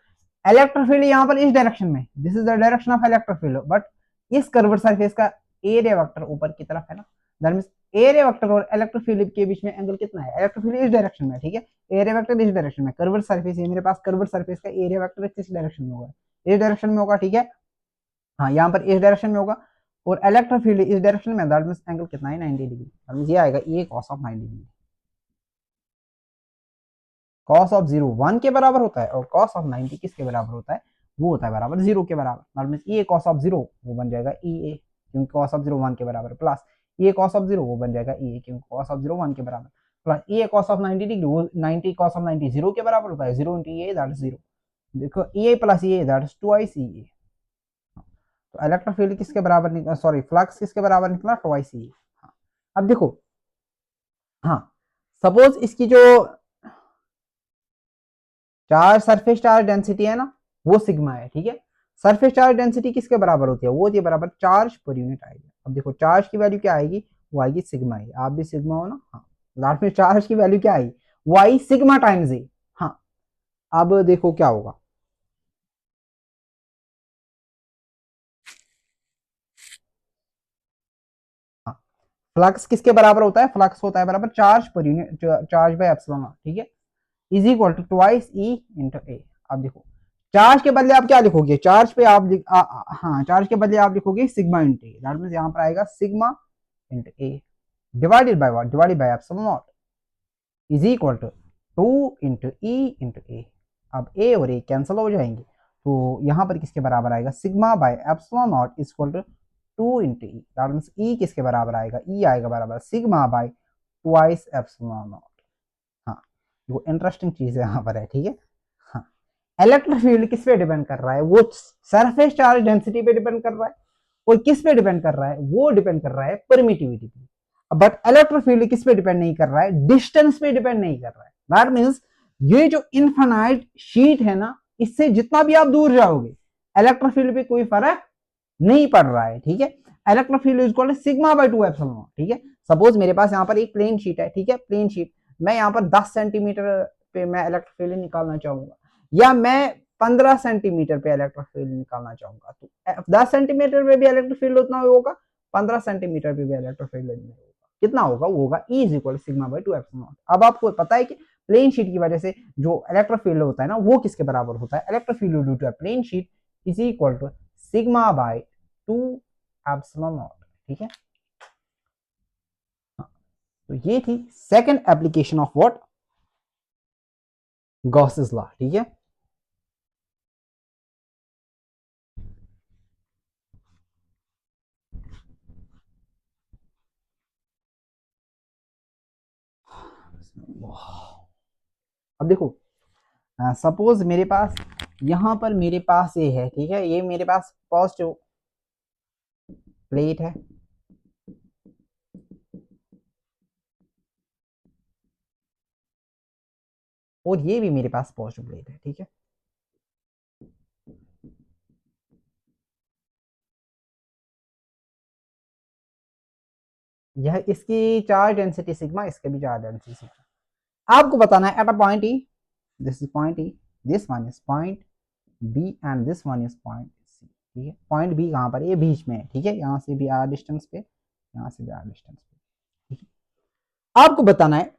Speaker 1: इलेक्ट्रिक फील्ड यहाँ पर इस डायरेक्शन में, this is the direction of electric field, but इस कर्व्ड सरफेस का एरिया वेक्टर ऊपर की तरफ है ना, दैट मींस एरिया वेक्टर और इलेक्ट्रिक फील्ड के बीच में एंगल कितना है, इलेक्ट्रिक फील्ड इस डायरेक्शन में। ठीक है, एरिया वेक्टर इस डायरेक्शन में, कर्व्ड सरफेस है मेरे पास, कर्व्ड सरफेस का एरिया वेक्टर किस डायरेक्शन में होगा, इस डायरेक्शन में होगा। ठीक है, हाँ यहाँ पर इस डायरेक्शन में होगा और इलेक्ट्रिक फील्ड इस डायरेक्शन में, दैट मींस एंगल कितना है 90 डिग्री, दैट मींस ये आएगा ये cos of 90 degree. cos of 0 1 के बराबर होता है और cos ऑफ 90 किसके बराबर होता है, वो होता है बराबर 0 के बराबर, दैट मींस ये cos ऑफ 0 वो बन जाएगा ई ए, क्योंकि cos ऑफ 0 1 के बराबर, प्लस ये cos ऑफ 0 वो बन जाएगा ई ए, क्योंकि cos ऑफ 0 1 के बराबर, प्लस ये cos ऑफ 90 डिग्री वो 90 cos ऑफ 90 0 के बराबर होता है, 0 इंटू ए दैट इज 0। देखो A plus A that is twice E A, तो इलेक्ट्रिक फील्ड किसके बराबर निकला, सॉरी फ्लक्स किसके बराबर निकला, ट्वाइस ई ए। अब देखो, हाँ सपोज इसकी जो चार्ज सरफेस चार्ज डेंसिटी है ना वो सिग्मा है। ठीक है, सरफेस चार्ज डेंसिटी किसके बराबर होती है, वो होती है बराबर चार्ज पर यूनिट आएगी। अब देखो चार्ज की वैल्यू क्या आएगी, वो आएगी सिग्मा ही, आप भी सिग्मा हो ना, हाँ लास्ट में चार्ज की वैल्यू क्या आई, वाई सिग्मा टाइम्स ए। हाँ अब देखो क्या होगा, हाँ फ्लक्स किसके बराबर होता है, फ्लक्स होता है बराबर charge per unit, charge by epsilon naught. ठीक है, is equal to twice E into A. अब देखो चार्ज के बदले आप क्या लिखोगे, चार्ज पे आप हाँ चार्ज के बदले आप लिखोगे sigma into A, that means यहाँ पर आएगा sigma into A divided by what, divided by epsilon naught is equal to 2 into E into A. अब ए और ए कैंसिल हो जाएंगे, तो यहाँ पर किसके बराबर आएगा, sigma by epsilon naught is equal to 2 into E, that means E किसके बराबर आएगा, ई आएगा बराबर sigma by twice epsilon naught. हाँ वो इंटरेस्टिंग चीज है यहाँ पर है। ठीक है, हाँ इलेक्ट्रिक फील्ड किस पे डिपेंड कर रहा है, वो सरफेस चार्ज डेंसिटी पे डिपेंड कर रहा है, और किस पे डिपेंड कर रहा है, वो डिपेंड कर रहा है परमिटिविटी पे। बट इलेक्ट्रिक फील्ड किस पे डिपेंड नहीं कर रहा है, डिस्टेंस पे डिपेंड नहीं कर रहा है, दैट मींस ये जो इनफाइनाइट शीट है ना, इससे जितना भी आप दूर जाओगे इलेक्ट्रिक फील्ड पे कोई फर्क नहीं पड़ रहा है, ठीक है। Electric field is called sigma by 2 epsilon naught, ठीक है। सपोज मेरे पास यहाँ पर एक प्लेन शीट है, ठीक है, प्लेन शीट, मैं यहाँ पर 10 सेंटीमीटर पे मैं इलेक्ट्रिक फील्ड निकालना चाहूंगा, या मैं 15 सेंटीमीटर पे इलेक्ट्रिक फील्ड निकालना चाहूंगा, तो 10 सेंटीमीटर पे भी इलेक्ट्रिक फील्ड उतना होगा, 15 सेंटीमीटर पे भी इलेक्ट्रिक फील्ड होगा, कितना होगा, वो होगा E is equal sigma by 2 epsilon naught. अब आपको पता है कि प्लेन शीट की वजह से जो इलेक्ट्रिक फील्ड होता है ना, वो किसके बराबर होता है, electric field due to a plane sheet is equal to sigma by 2 epsilon naught, ठीक है। तो ये थी second application of what, Gauss's law, ठीक है। अब देखो, सपोज मेरे पास यहां पर मेरे पास ये है, ठीक है, ये मेरे पास पॉजिटिव प्लेट है, और ये भी मेरे पास पॉजिटिव प्लेट है, ठीक है। यह इसकी चार्ज डेंसिटी सिग्मा, इसके भी चार्ज डेंसिटी सिग्मा। आपको बताना है at a point E, this is point E, this one is point B and this one is point C, ठीक है। पॉइंट बी कहां पर, ये बीच में है, ठीक है, यहां से भी आर डिस्टेंस पे, यहां से भी आर डिस्टेंस पे, ठीक है। आपको बताना है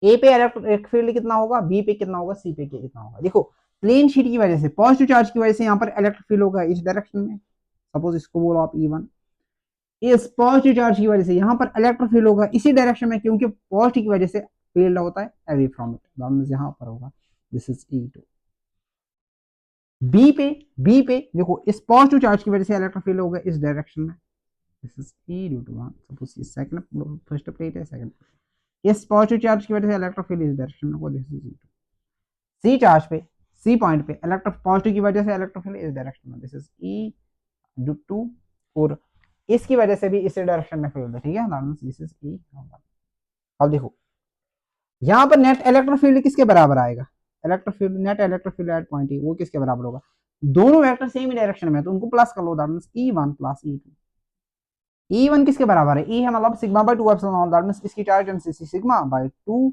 Speaker 1: ए पे इलेक्ट्रिक फील्ड कितना होगा, बी पे कितना होगा, सी पे कितना होगा। देखो, प्लेन शीट की वजह से, पॉजिटिव चार्ज की वजह से यहाँ पर इलेक्ट्रिक फील्ड होगा इस डायरेक्शन में, सपोज इसको बोलो आप E1, इस पॉजिटिव चार्ज की वजह से यहाँ पर इलेक्ट्रिक फील्ड होगा इसी डायरेक्शन में, क्योंकि पॉजिटिव की वजह से फील्ड होता है अवे फ्रॉम इट, यहाँ पर होगा, दिस इज E2। बी पे देखो, इस पॉजिटिव चार्ज की वजह से इलेक्ट्रिक फील्ड होगा इस डायरेक्शन में, this is E due to 1, suppose ये सेकंड फर्स्ट प्लेट है, सेकंड, इस पॉजिटिव चार्ज की वजह से इलेक्ट्रिक फील्ड इस डायरेक्शन में होगा, this is E2। C charge पे, सी पॉइंट पे इलेक्ट्रिक पॉजिटिव की वजह से इलेक्ट्रिक फील्ड इस डायरेक्शन में, दिस इज E2, और इसकी वजह से भी इस डायरेक्शन में फील्ड है, ठीक है, दिस इज E। अब देखो, यहाँ पर नेट इलेक्ट्रिक फील्ड किसके बराबर आएगा, electric field, net electric field at point ई, वो किसके बराबर होगा, दोनों वेक्टर सेम ही डायरेक्शन में है, तो उनको प्लस कर लो, that means E1 plus E2। E1 किसके बराबर है, E है मतलब sigma by 2 epsilon naught, that means इसकी charge density sigma by 2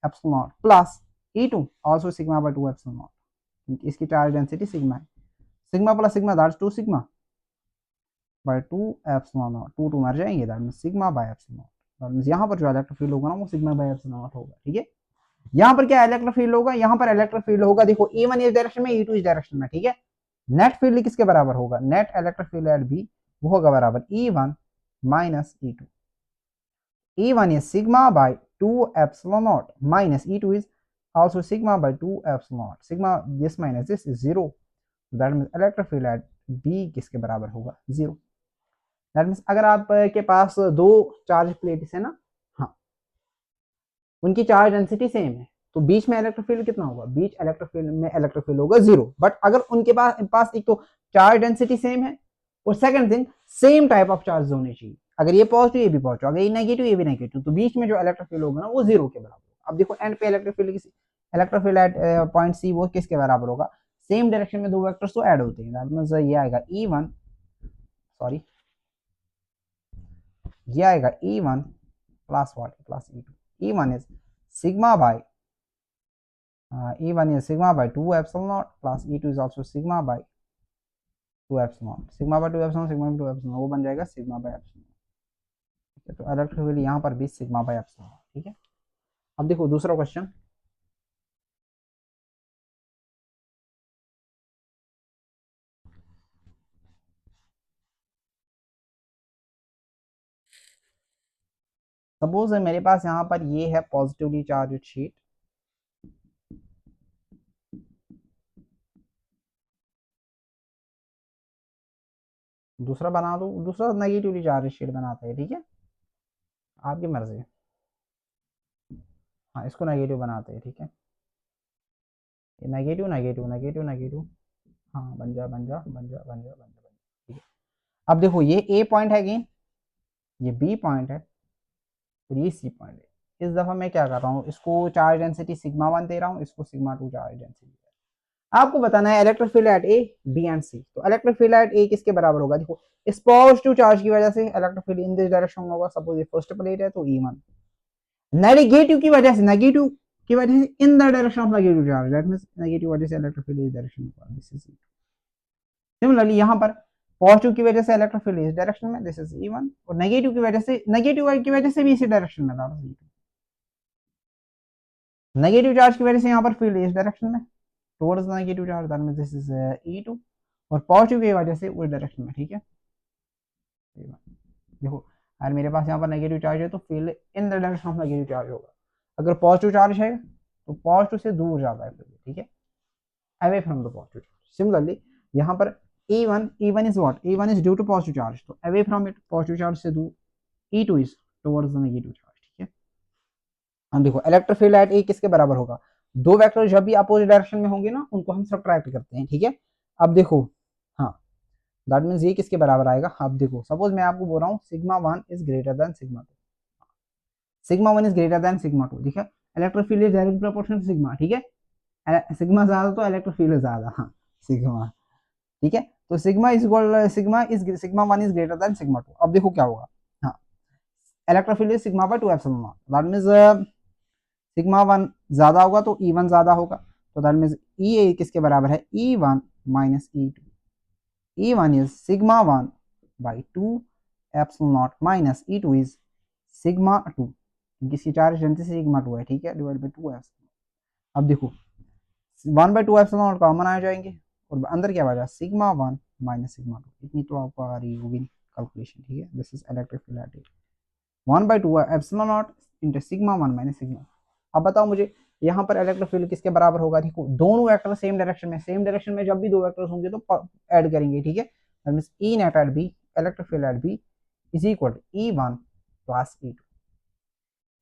Speaker 1: epsilon naught, plus E2 also sigma by 2 epsilon naught, इसकी चार्ज डेंसिटी सिग्मा है, sigma plus sigma that's 2 sigma by 2 epsilon naught, 2 2 मर जाएंगे, that means sigma by epsilon naught, that means यहां पर जो electric field होगा ना, वो सिग्मा बाय एप्सिलॉन नॉट होगा, ठीक है। यहाँ पर क्या इलेक्ट्रिक फील्ड होगा, यहाँ पर इलेक्ट्रिक फील्ड होगा, देखो E1 इस डायरेक्शन में, E2 इस डायरेक्शन में, ठीक है। नेट फील्ड किसके बराबर होगा, net electric field at B, वो होगा बराबर E1 minus E2। E1 is sigma by 2 epsilon naught minus E2 is also sigma by 2 epsilon naught, sigma this minus this is 0, that means electric field at B किसके बराबर होगा, 0। that means अगर आपके पास दो charge plates है ना, हाँ, उनकी चार्ज डेंसिटी सेम है, तो बीच में इलेक्ट्रिक फील्ड कितना होगा, बीच इलेक्ट्रिक फील्ड में इलेक्ट्रिक फील्ड होगा 0। बट अगर उनके पास एक तो चार्ज डेंसिटी सेम है, और second thing same type of charge होने चाहिए, अगर ये पॉजिटिव ये भी पॉजिटिव, अगर ये नेगेटिव ये भी नेगेटिव, तो बीच में जो इलेक्ट्रिक फील्ड होगा ना, वो 0 के बराबर होगा। अब देखो एंड पे electric field at point C, वो किसके बराबर होगा, सेम डायरेक्शन में दो वेक्टर्स तो ऐड होते हैं, दैट मींस ये आएगा E1, सॉरी, ये आएगा E1 plus what, plus E2। E1 is sigma by E1 is sigma by 2 epsilon naught plus E2 is also sigma by 2 epsilon naught, sigma by 2 epsilon, sigma by 2 epsilon, वो बन जाएगा sigma by epsilon, ठीक है। तो electric field यहाँ पर भी sigma by epsilon, ठीक है। अब देखो दूसरा क्वेश्चन, सपोज है मेरे पास यहाँ पर ये है पॉजिटिवली चार्ज शीट, दूसरा बना दो, दूसरा नेगेटिवली चार्ज शीट बनाते हैं, ठीक है, आपकी मर्जी, हाँ इसको नेगेटिव बनाते हैं, ठीक है, ये नेगेटिव नेगेटिव नेगेटिव नेगेटिव, हाँ बन जा बन जा बन जा बन जा बन जा, ठीक है। अब देखो, ये ए पॉइंट है अगेन, ये बी पॉइंट है, और ये सी पॉइंट है,
Speaker 2: इस दफा मैं क्या कर रहा हूँ, इसको चार्ज डेंसिटी सिग्मा 1 दे रहा हूँ, इसको सिग्मा 2 चार्ज डेंसिटी। आपको बताना है electric field at A, B and C. तो इलेक्ट्रिक फील्ड एट ए किसके बराबर होगा, देखो इस पॉजिटिव चार्ज की वजह से electric field in this direction होगा, सपोज ये फर्स्ट प्लेट है तो E1। नेगेटिव की वजह से, नेगेटिव की वजह से in the direction of negative charge, that means negative वजह से इलेक्ट्रिक फील्ड इस डायरेक्शन में होगा, दिस इज E2। सिमिलरली यहां पर पॉजिटिव की वजह से इलेक्ट्रिक फील्ड इस डायरेक्शन में, दिस इज E1, और नेगेटिव की वजह से, नेगेटिव की वजह से भी इसी डायरेक्शन में था, नेगेटिव चार्ज की वजह से यहां पर फील्ड इस डायरेक्शन में towards negative charge, that means this is E2, और पॉजिटिव की वजह से उस डायरेक्शन में, ठीक है। देखो अगर मेरे पास यहाँ पर नेगेटिव चार्ज है तो field in the direction of negative charge होगा, अगर पॉजिटिव चार्ज है तो पॉजिटिव से दूर जाता है, ठीक है, away from the positive charge. Similarly यहाँ पर E1 is what, E1 is due to positive charge, तो away from it, positive charge से दूर, E2 is towards the negative charge, ठीक है। हम देखो इलेक्ट्रिक फील्ड एट ए किसके बराबर होगा, दो वेक्टर जब भी अपोजिट डायरेक्शन में होंगे ना उनको हम सब्ट्रैक्ट करते हैं, ठीक है। अब देखो, हाँ दैट मीन्स ये किसके बराबर आएगा, अब देखो सपोज मैं आपको बोल रहा हूँ sigma 1 is greater than sigma 2, sigma 1 is greater than sigma 2, ठीक है। Electric field is directly proportional to sigma, ठीक है, सिग्मा ज्यादा तो इलेक्ट्रिक फील्ड ज्यादा, हाँ सिग्मा, ठीक है। तो sigma is equal, sigma 1 is greater than sigma 2। अब देखो क्या होगा, हाँ electric field is sigma by 2 epsilon naught, that means sigma 1 ज्यादा होगा तो E1 ज्यादा होगा, तो दैट मींस E किसके बराबर है, E1 minus E2। E1 is sigma 1 by 2 epsilon naught minus E2 is sigma 2, किसकी चार्ज डेंसिटी सिग्मा 2 है, ठीक है, डिवाइड बाय 2 एप्सिलॉन। अब देखो 1 बाय 2 एप्सिलॉन नॉट कॉमन आ जाएंगे और अंदर क्या बचा, सिग्मा 1 माइनस सिग्मा 2, इतनी तो आपको आ रही होगी कैलकुलेशन, ठीक है। This is electric field at 1 by 2 epsilon naught into sigma 1 minus sigma. अब बताओ मुझे यहाँ पर इलेक्ट्रिक फील्ड किसके बराबर होगा, देखो दोनों वेक्टर सेम डायरेक्शन में, सेम डायरेक्शन में जब भी दो वेक्टर्स होंगे तो ऐड करेंगे, ठीक है। That means E net at B, electric field at B is equal to E1 plus E2।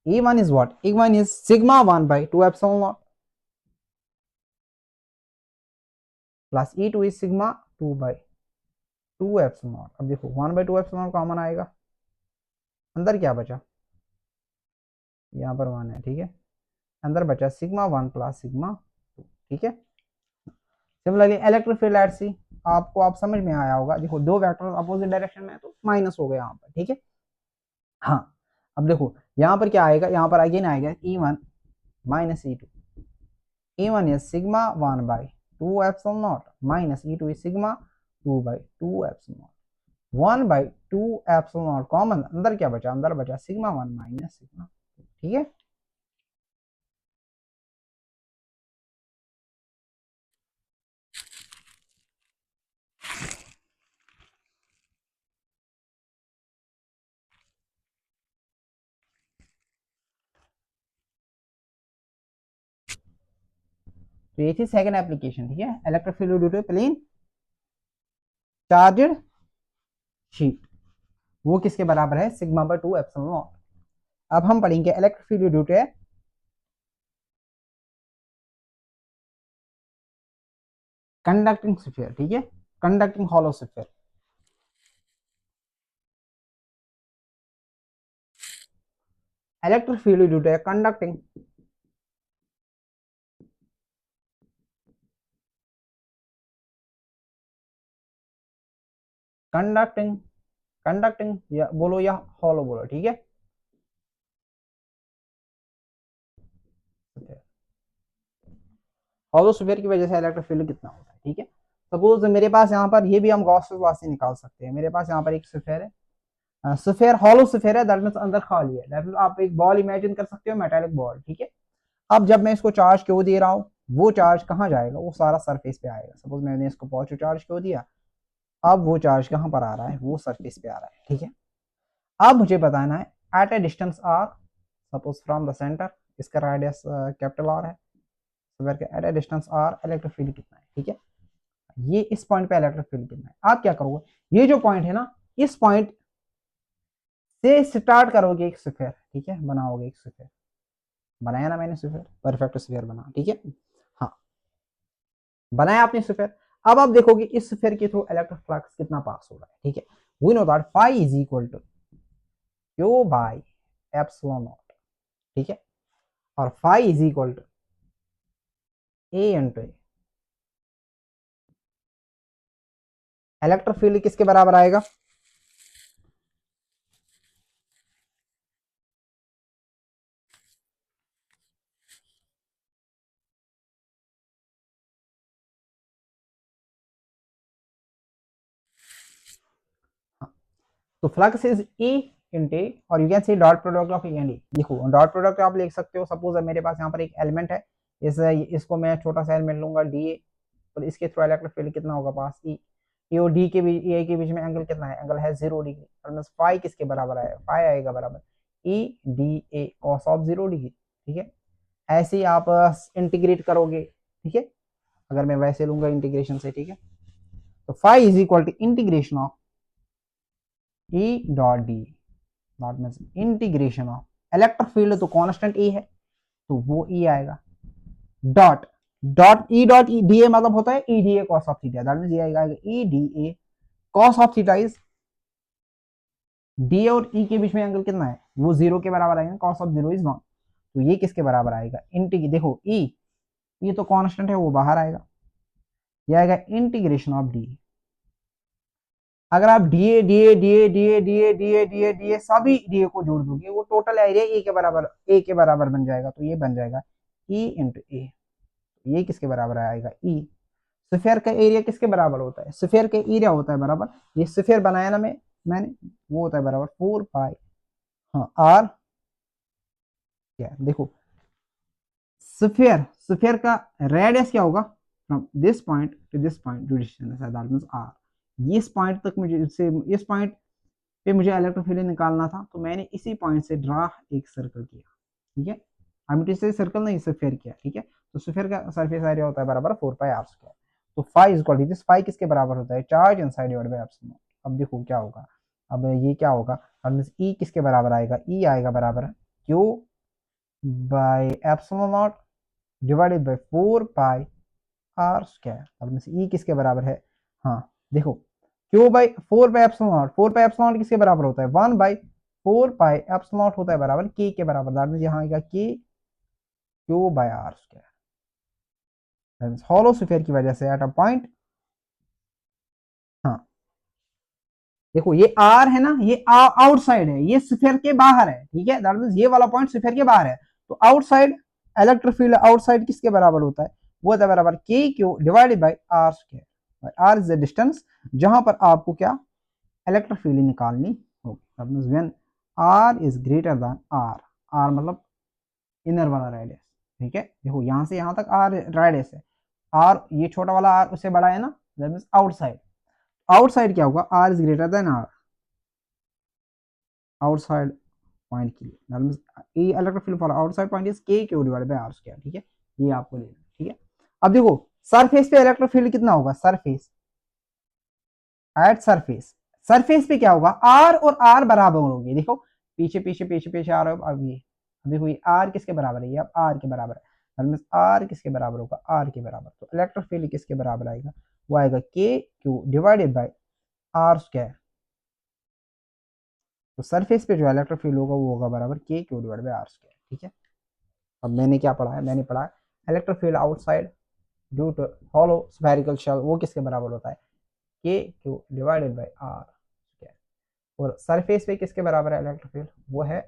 Speaker 2: E1 is what, E1 is sigma 1 by 2 epsilon naught plus E2 is sigma 2 by 2 epsilon naught। अब देखो 1 by 2 epsilon naught common आएगा, अंदर क्या बचा, यहाँ पर 1 है, ठीक है, अंदर बचा सिग्मा 1 प्लस सिग्मा 2, ठीक है। सिमिलरली इलेक्ट्रिक फील्ड एट सी, आपको आप समझ में आया होगा, देखो दो वेक्टर अपोजिट डायरेक्शन में है तो माइनस हो गया यहाँ पर, ठीक है। हाँ अब देखो यहाँ पर क्या आएगा, यहाँ पर अगेन आएगा E1 minus E2। E1 is sigma 1 by 2 epsilon naught minus E2 is sigma 2 by 2 epsilon naught। 1 by 2 epsilon naught common, अंदर क्या बचा, अंदर बचा सिग्मा 1 माइनस सिग्मा 2, ठीक है। तो ये थी सेकंड एप्लीकेशन, ठीक है, electric field due to plane charged sheet, वो किसके बराबर है, सिग्मा बाय 2 एप्सिलॉन नॉट। अब हम पढ़ेंगे electric field due to conducting sphere, ठीक है, conducting hollow sphere. Electric field due to conducting conducting conducting या बोलो या हॉलो बोलो, ठीक है। हॉलो स्फीयर की वजह से इलेक्ट्रिक फील्ड कितना होता है, ठीक है। सपोज मेरे पास यहाँ पर, ये भी हम गॉस लॉ से निकाल सकते हैं, मेरे पास यहाँ पर एक स्फीयर है, स्फीयर हॉलो स्फीयर है, दैट मींस अंदर खाली है, दैट मींस आप एक बॉल इमेजिन कर सकते हो, मेटालिक बॉल, ठीक है। अब जब मैं इसको चार्ज क्यों दे रहा हूँ, वो चार्ज कहाँ जाएगा, वो सारा सरफेस पे आएगा। सपोज मैंने इसको पॉजिटिव चार्ज क्यों दिया, अब वो चार्ज कहाँ पर आ रहा है, वो सरफेस पे आ रहा है, ठीक है। अब मुझे बताना है at a distance r, suppose from the centre, इसका रेडियस कैपिटल आर है, स्फीयर के at a distance r electric field कितना है, ठीक है। ये इस पॉइंट पे इलेक्ट्रिक फील्ड कितना है, आप क्या करोगे, ये जो पॉइंट है ना, इस पॉइंट से स्टार्ट करोगे एक स्फीयर, ठीक है, बनाओगे एक स्फीयर, बनाया ना मैंने स्फीयर, परफेक्ट स्फीयर बना, ठीक है। हाँ बनाया आपने स्फीयर। अब आप देखोगे इस स्फीयर के थ्रू इलेक्ट्रिक फ्लक्स कितना पास हो रहा है, ठीक है। We know that phi is equal to Q by epsilon naught, ठीक है, और phi is equal to A into A. Electric field किसके बराबर आएगा? तो flux is E into A, और you can see dot product of E and E. देखो dot product आप लिख सकते हो, सपोज मेरे पास यहाँ पर एक एलिमेंट है, इसको मैं छोटा सा एलिमेंट लूंगा डी ए, और इसके थ्रू इलेक्ट्रिक फील्ड कितना होगा पास ई। ए और डी के बीच, ए के बीच में एंगल कितना है? एंगल है 0 डिग्री, और मींस फाई किसके बराबर आएगा? फाई आएगा बराबर ई d A cos of 0 degree. ठीक है, ऐसे ही आप इंटीग्रेट करोगे। ठीक है, अगर मैं वैसे लूंगा इंटीग्रेशन से, ठीक है, तो phi is equal to integration of E dot d, not means integration of electric field, तो कांस्टेंट ई है तो वो ई आएगा, dot dot E d A मतलब होता है E d A cos of theta, that means ये आएगा E d A cos of theta is d और ई के बीच में एंगल कितना है? वो 0 के बराबर आएगा, कॉस ऑफ 0 इज 1। तो ये किसके बराबर आएगा? इंटीग्रेट, देखो ई, ये तो कांस्टेंट है वो बाहर आएगा, ये आएगा इंटीग्रेशन ऑफ डी। अगर आप DA DA DA DA DA DA DA DA सभी डीए को जोड़ दोगे, वो टोटल एरिया ए के बराबर बन जाएगा, तो ये बन जाएगा ई इंटू ए। ये किसके बराबर आएगा? ई। स्फीयर का एरिया किसके बराबर होता है? स्फीयर का एरिया होता है बराबर, ये स्फीयर बनाया ना मैंने, वो होता है बराबर 4 पाई, हाँ आर, क्या देखो स्फीयर का रेडियस क्या होगा? From this point two this point जो डिस्टेंस है, दैट मींस आर। इस पॉइंट तक मुझे इस पॉइंट पे मुझे इलेक्ट्रिक फील्ड निकालना था, तो मैंने इसी पॉइंट से ड्रा एक सर्कल किया। ठीक है, हम से सर्कल नहीं स्फीयर किया। ठीक है, तो स्फीयर का सरफेस एरिया होता है बराबर 4 पाई आर स्क्वायर। तो phi is equal to this, phi किसके बराबर होता है? Charge inside divided by epsilon. अब देखो क्या होगा, अब ये क्या होगा? अब ई किसके बराबर आएगा? ई आएगा बराबर q by epsilon naught divided by 4 pi are square. अब ई किसके बराबर है? हाँ देखो, q by 4 pi epsilon naught, 4 pi epsilon naught किसके बराबर होता है? 1 बाई 4 पाई एप्सिलॉन नॉट होता है बराबर के बराबर, दैट मींस यहाँ आएगा के Q by are square. That means hollow sphere की वजह से एट अ पॉइंट, हाँ देखो ये आर है ना, ये आउटसाइड है, ये स्फीयर के बाहर है। ठीक है, दैट मींस ये वाला पॉइंट स्फीयर के बाहर है, तो आउटसाइड इलेक्ट्रिक फील्ड आउटसाइड किसके बराबर होता है? वो होता है बराबर k Q divided by r square. R is the distance जहां पर आपको क्या इलेक्ट्रिक फील्ड निकालनी होगी। When r is greater than r, r मतलब इनर वाला रेडियस। ठीक है, देखो यहां से यहां तक आर रेडियस है, आर ये छोटा वाला आर उससे बड़ा है ना, दैट मींस आउटसाइड। आउटसाइड क्या होगा? R is greater than R, outside point के लिए, that means A electric field for outside point is के Q divided by are square. ठीक है, ये आपको लेना। ठीक है, अब देखो सरफेस पे इलेक्ट्रिक फील्ड कितना होगा? सरफेस एट सरफेस, सरफेस पे क्या होगा? आर और आर बराबर होंगे। देखो पीछे पीछे पीछे पीछे आ रहा है, अब ये देखो ये आर किसके बराबर है? ये अब आर के बराबर है, आर किसके बराबर होगा? आर के बराबर। तो इलेक्ट्रिक फील्ड किसके बराबर आएगा? वो आएगा के Q divided by are square. तो सरफेस पे जो इलेक्ट्रिक फील्ड होगा वो होगा बराबर k Q divided by are square. ठीक है, अब मैंने क्या पढ़ा है? मैंने पढ़ा है electric field outside due to hollow spherical shell, वो किसके बराबर होता है? के Q divided by are square. और सरफेस पे किसके बराबर है इलेक्ट्रिक फील्ड? वो है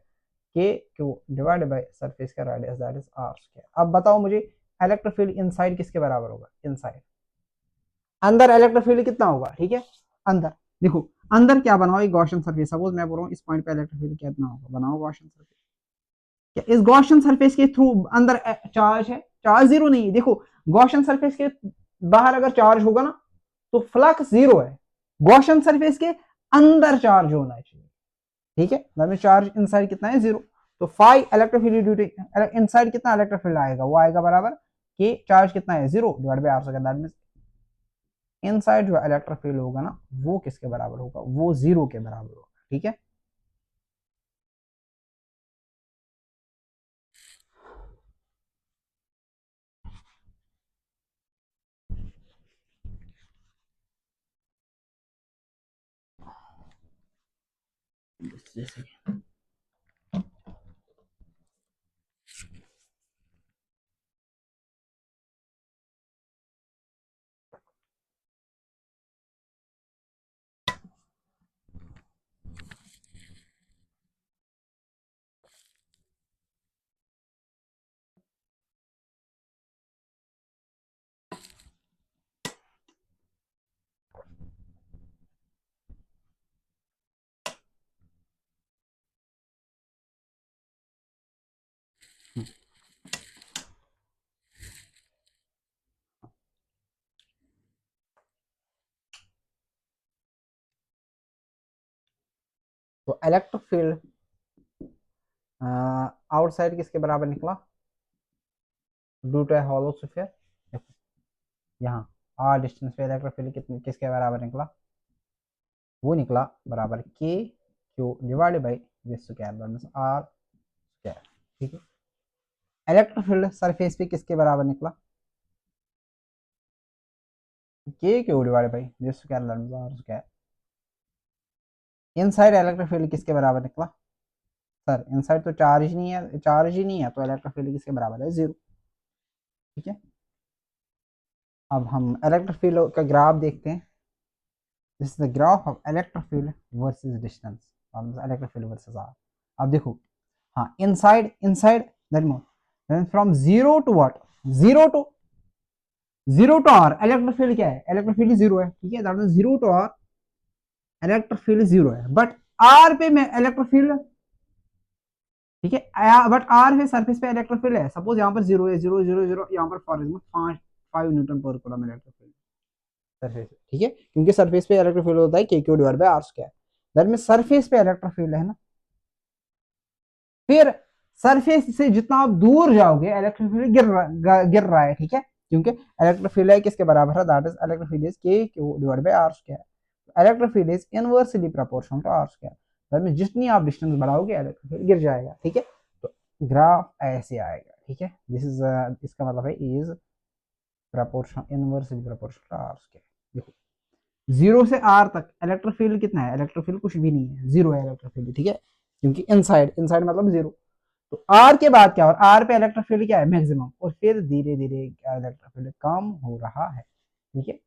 Speaker 2: के क्यू डिवाइडेड बाय सरफेस का radius, that is r square. अब बताओ मुझे इलेक्ट्रिक फील्ड इनसाइड किसके बराबर होगा? इनसाइड, अंदर इलेक्ट्रिक फील्ड कितना होगा? ठीक है, अंदर देखो, अंदर क्या बनाओ? एक गॉसियन सरफेस, सपोज मैं बोल रहा हूँ इस पॉइंट पे इलेक्ट्रिक फील्ड कितना होगा, बनाओ गॉसियन सरफेस। क्या इस गॉसियन सरफेस के थ्रू अंदर चार्ज है? चार्ज जीरो नहीं है। देखो गॉसियन सरफेस के बाहर अगर चार्ज होगा ना तो फ्लक्स जीरो है, गॉसियन सरफेस के अंदर चार्ज होना चाहिए। ठीक है, दैट चार्ज इनसाइड कितना है? जीरो। तो phi electric field due to inside कितना इलेक्ट्रिक फील्ड आएगा? वो आएगा बराबर के चार्ज कितना है? Zero divide by are square. That means inside जो इलेक्ट्रिक फील्ड होगा ना वो किसके बराबर होगा? वो जीरो के बराबर होगा। ठीक है, जैसे तो इलेक्ट्रिक फील्ड आउटसाइड किसके बराबर निकला, ड्यू टू हॉलो स्फीयर। देखो यहाँ आर डिस्टेंस पे इलेक्ट्रिक फील्ड कितने किसके बराबर निकला, वो निकला बराबर k Q divided by this square means r square. ठीक है, इलेक्ट्रिक फील्ड सरफेस पे किसके बराबर निकला, के Q divided by this square means r square. Inside electric field किसके बराबर निकला, सर इनसाइड तो चार्ज नहीं है, चार्ज ही नहीं है, तो इलेक्ट्रिक फील्ड किसके बराबर है, जीरो। ठीक है, अब हम इलेक्ट्रिक फील्ड का ग्राफ देखते हैं। This is the graph of electric field versus distance, electric field versus are. अब देखो, हाँ inside inside that means from zero to what, zero to r electric field क्या है, इलेक्ट्रिक फील्ड जीरो है। ठीक है, that means zero to r electric field zero है, but r पे में इलेक्ट्रिक फील्ड, ठीक है, बट आर पे सरफेस पे इलेक्ट्रिक फील्ड है। सपोज यहाँ पर जीरो है, जीरो जीरो जीरो, यहाँ पर फॉर एग्जाम्पल 5 न्यूटन पर कूलम इलेक्ट्रिक फील्ड सरफेस पे। ठीक है, क्योंकि सरफेस पे इलेक्ट्रिक फील्ड होता है के Q divide by are square, that means surface पे इलेक्ट्रिक फील्ड है ना। फिर सरफेस से जितना आप दूर जाओगे इलेक्ट्रिक फील्ड गिर रहा है। ठीक है, क्योंकि इलेक्ट्रिक फील्ड है किसके बराबर है, that is electric field is के Q divide by are square. Electric field is inversely proportional to are square, that means जितनी आप डिस्टेंस बढ़ाओगे इलेक्ट्रिक फील्ड गिर जाएगा। ठीक है, तो ग्राफ ऐसे आएगा। ठीक है, दिस इज इसका मतलब है is proportional inversely proportional to are square. देखो जीरो से आर तक इलेक्ट्रिक फील्ड कितना है, इलेक्ट्रिक फील्ड कुछ भी नहीं है, जीरो है इलेक्ट्रिक फील्ड। ठीक है, क्योंकि इनसाइड इनसाइड मतलब जीरो। तो आर के बाद क्या, और आर पे इलेक्ट्रिक फील्ड क्या है, मैक्सिमम, और फिर धीरे धीरे इलेक्ट्रिक फील्ड कम हो रहा है। ठीक है,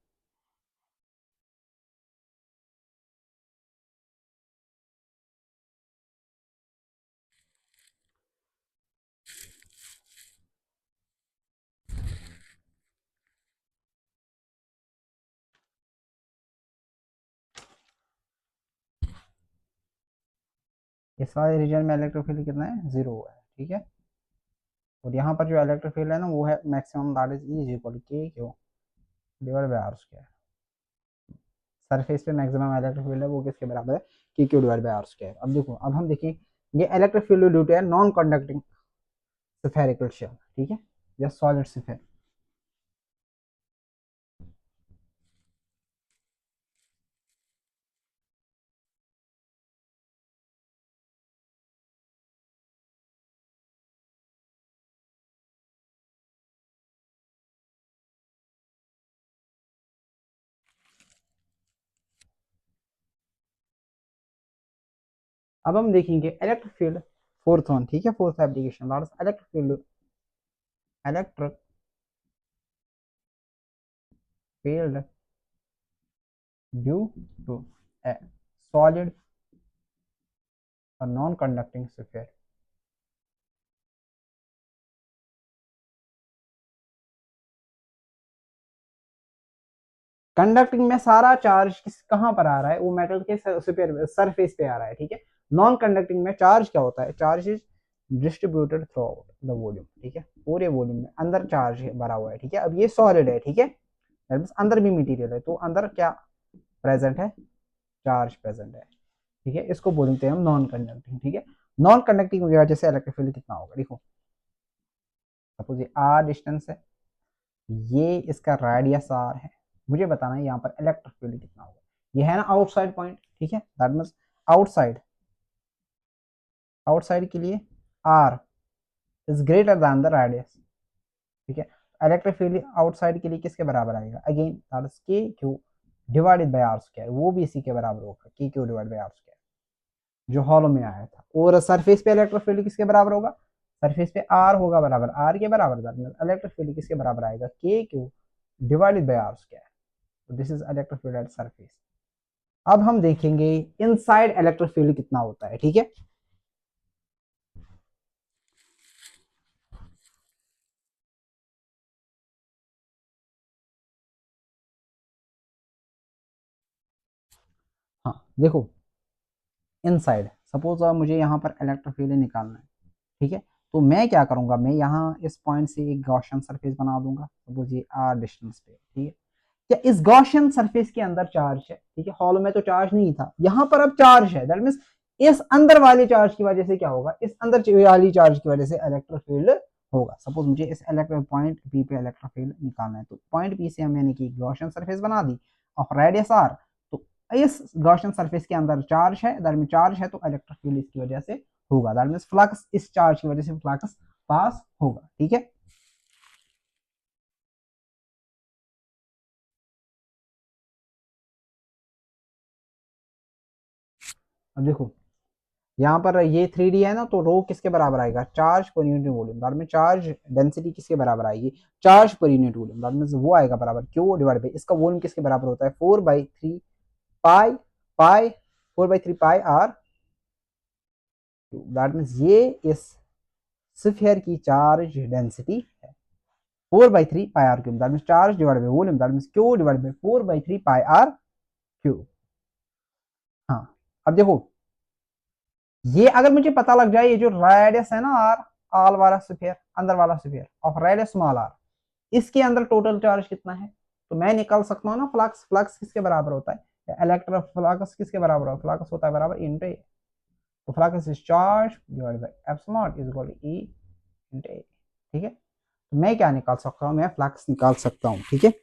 Speaker 2: इस वाले रीजन में इलेक्ट्रिक फील्ड कितना है, जीरो है। ठीक है, और यहाँ पर जो इलेक्ट्रिक फील्ड है ना वो है maximum, that is E equal K Q divide by are square. Surface पे मैक्सिमम इलेक्ट्रिक फील्ड है वो किसके बराबर है, के Q divide by are square. अब देखो, अब हम देखेंगे ये electric field due to non conducting spherical shell. ठीक है, या सॉलिड स्फीयर। अब हम देखेंगे इलेक्ट्रिक फील्ड फोर्थ वन। ठीक है, fourth application that is electric field, electric field due to a solid or non-conducting sphere। Conducting में सारा चार्ज किस कहां पर आ रहा है, वो मेटल के सरफेस पे आ रहा है। ठीक है, नॉन कंडक्टिंग में चार्ज क्या होता है, charge is distributed through out the volume. ठीक है, पूरे वॉल्यूम में अंदर चार्ज भरा हुआ है। ठीक है, अब ये सॉलिड है। ठीक है, दैट मींस अंदर भी मटेरियल है, तो अंदर क्या प्रेजेंट है, चार्ज प्रेजेंट है। ठीक है, इसको बोलते हैं हम नॉन कंडक्टिंग। ठीक है, नॉन कंडक्टिंग की वजह से इलेक्ट्रिक फील्ड कितना होगा, देखो सपोज ये आर डिस्टेंस है, ये इसका रेडियस आर है, मुझे बताना है यहाँ पर इलेक्ट्रिक फील्ड कितना होगा। ये है ना आउटसाइड पॉइंट। ठीक है, दैट मींस आउटसाइड, आउटसाइड के लिए r is greater than the radius. ठीक है, इलेक्ट्रिक फील्ड आउटसाइड के लिए किसके बराबर आएगा, अगेन दैट इज के Q divided by are square, वो भी इसी के बराबर होगा, के Q divide by are square जो हॉलो में आया था। और सरफेस पे इलेक्ट्रिक फील्ड किसके बराबर होगा, सरफेस पे आर होगा बराबर, आर के बराबर, दैट मींस इलेक्ट्रिक फील्ड किसके बराबर आएगा, के Q divided by are square. तो this is electric field at surface. अब हम देखेंगे इनसाइड इलेक्ट्रिक फील्ड कितना होता है। ठीक है, हाँ देखो इनसाइड, सपोज मुझे यहाँ पर इलेक्ट्रिक फील्ड निकालना है। ठीक है, तो मैं क्या करूंगा, मैं यहाँ इस पॉइंट से एक गॉसियन सरफेस बना दूंगा, सपोज ये आर डिस्टेंस पे। ठीक है, क्या इस गॉसियन सरफेस के अंदर चार्ज है, ठीक है, हॉल में तो चार्ज नहीं था, यहाँ पर अब चार्ज है, दैट मींस इस अंदर वाले चार्ज की वजह से क्या होगा, इस अंदर वाली चार्ज की वजह से इलेक्ट्रिक फील्ड होगा। सपोज मुझे इस इलेक्ट्रिक पॉइंट बी पे इलेक्ट्रिक फील्ड निकालना है, तो पॉइंट बी से मैंने की गॉसियन सरफेस बना दी ऑफ रेडियस आर, तो इस गॉसियन सरफेस के अंदर चार्ज है, दैट मीन चार्ज है तो इलेक्ट्रिक फील्ड इसकी वजह से होगा, दैट मीन फ्लक्स इस चार्ज की वजह से फ्लक्स पास होगा। ठीक है, अब देखो यहाँ पर ये 3D है ना, तो रो किसके बराबर आएगा, charge per unit volume, that mean charge density किसके बराबर आएगी, charge per unit volume, that mean वो आएगा बराबर क्यू डिवाइड बाई इसका वॉल्यूम किसके बराबर होता है 4/3 pi pi 4/3 pi R, that mean ये इस स्फीयर की चार्ज डेंसिटी है 4/3 pi are cube, that mean charge divide by volume, that mean Q divide by 4/3 pi are cube. हाँ, अब देखो ये अगर मुझे पता लग जाए, ये जो रेडियस है ना आर, आल वाला स्फीयर, अंदर वाला sphere of radius small r, इसके अंदर टोटल चार्ज कितना है, तो मैं निकाल सकता हूँ ना फ्लक्स, फ्लक्स किसके बराबर होता है, इलेक्ट्रिक फ्लक्स किसके बराबर होता है, फ्लक्स होता है बराबर इनटू ए, तो flux is charge divided by epsilon naught is equal to E into A. ठीक है, तो मैं क्या निकाल सकता हूँ, मैं फ्लक्स निकाल सकता हूँ। ठीक है,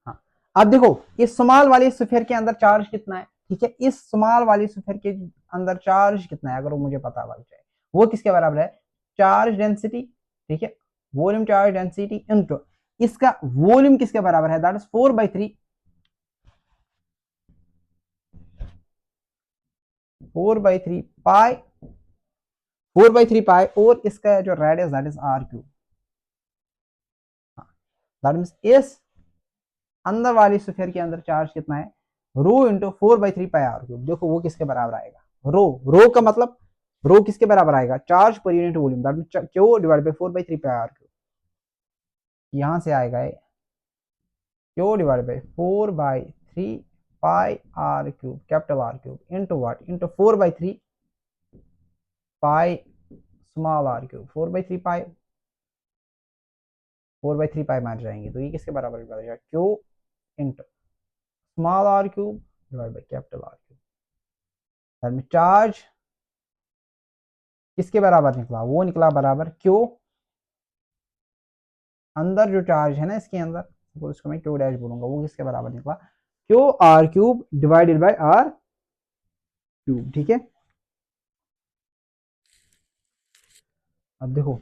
Speaker 2: हाँ, अब देखो इस स्मॉल वाली स्फीयर के अंदर चार्ज कितना है, ठीक है, इस स्मॉल वाली स्फीयर के अंदर चार्ज कितना है अगर वो मुझे पता लग जाए, वो किसके बराबर है, चार्ज डेंसिटी, ठीक है, वॉल्यूम चार्ज डेंसिटी इनटू इसका वॉल्यूम किसके बराबर है, दैट इज 4/3 पाई 4/3 पाई, और इसका जो radius that is r cube, that means इस अंदर वाली स्फीयर के अंदर चार्ज कितना है, rho into 4/3 pi are cube. देखो वो किसके बराबर आएगा, रो, रो का मतलब रो किसके बराबर आएगा, charge per unit volume, that means q divide by 4/3 pi are cube, यहां से आएगा q divide by 4/3 pi are cube, capital r cube into what, into 4/3 pi small r cube, 4/3 pi मार जाएंगे, तो ये किसके बराबर बनेगा, q into small r cube divide by capital r cube, that means charge किसके बराबर निकला, वो निकला बराबर क्यू, अंदर जो चार्ज है ना इसके अंदर, सपोज इसको मैं क्यू डैश बोलूंगा, वो किसके बराबर निकला, q r cube divided by are cube. ठीक है, अब देखो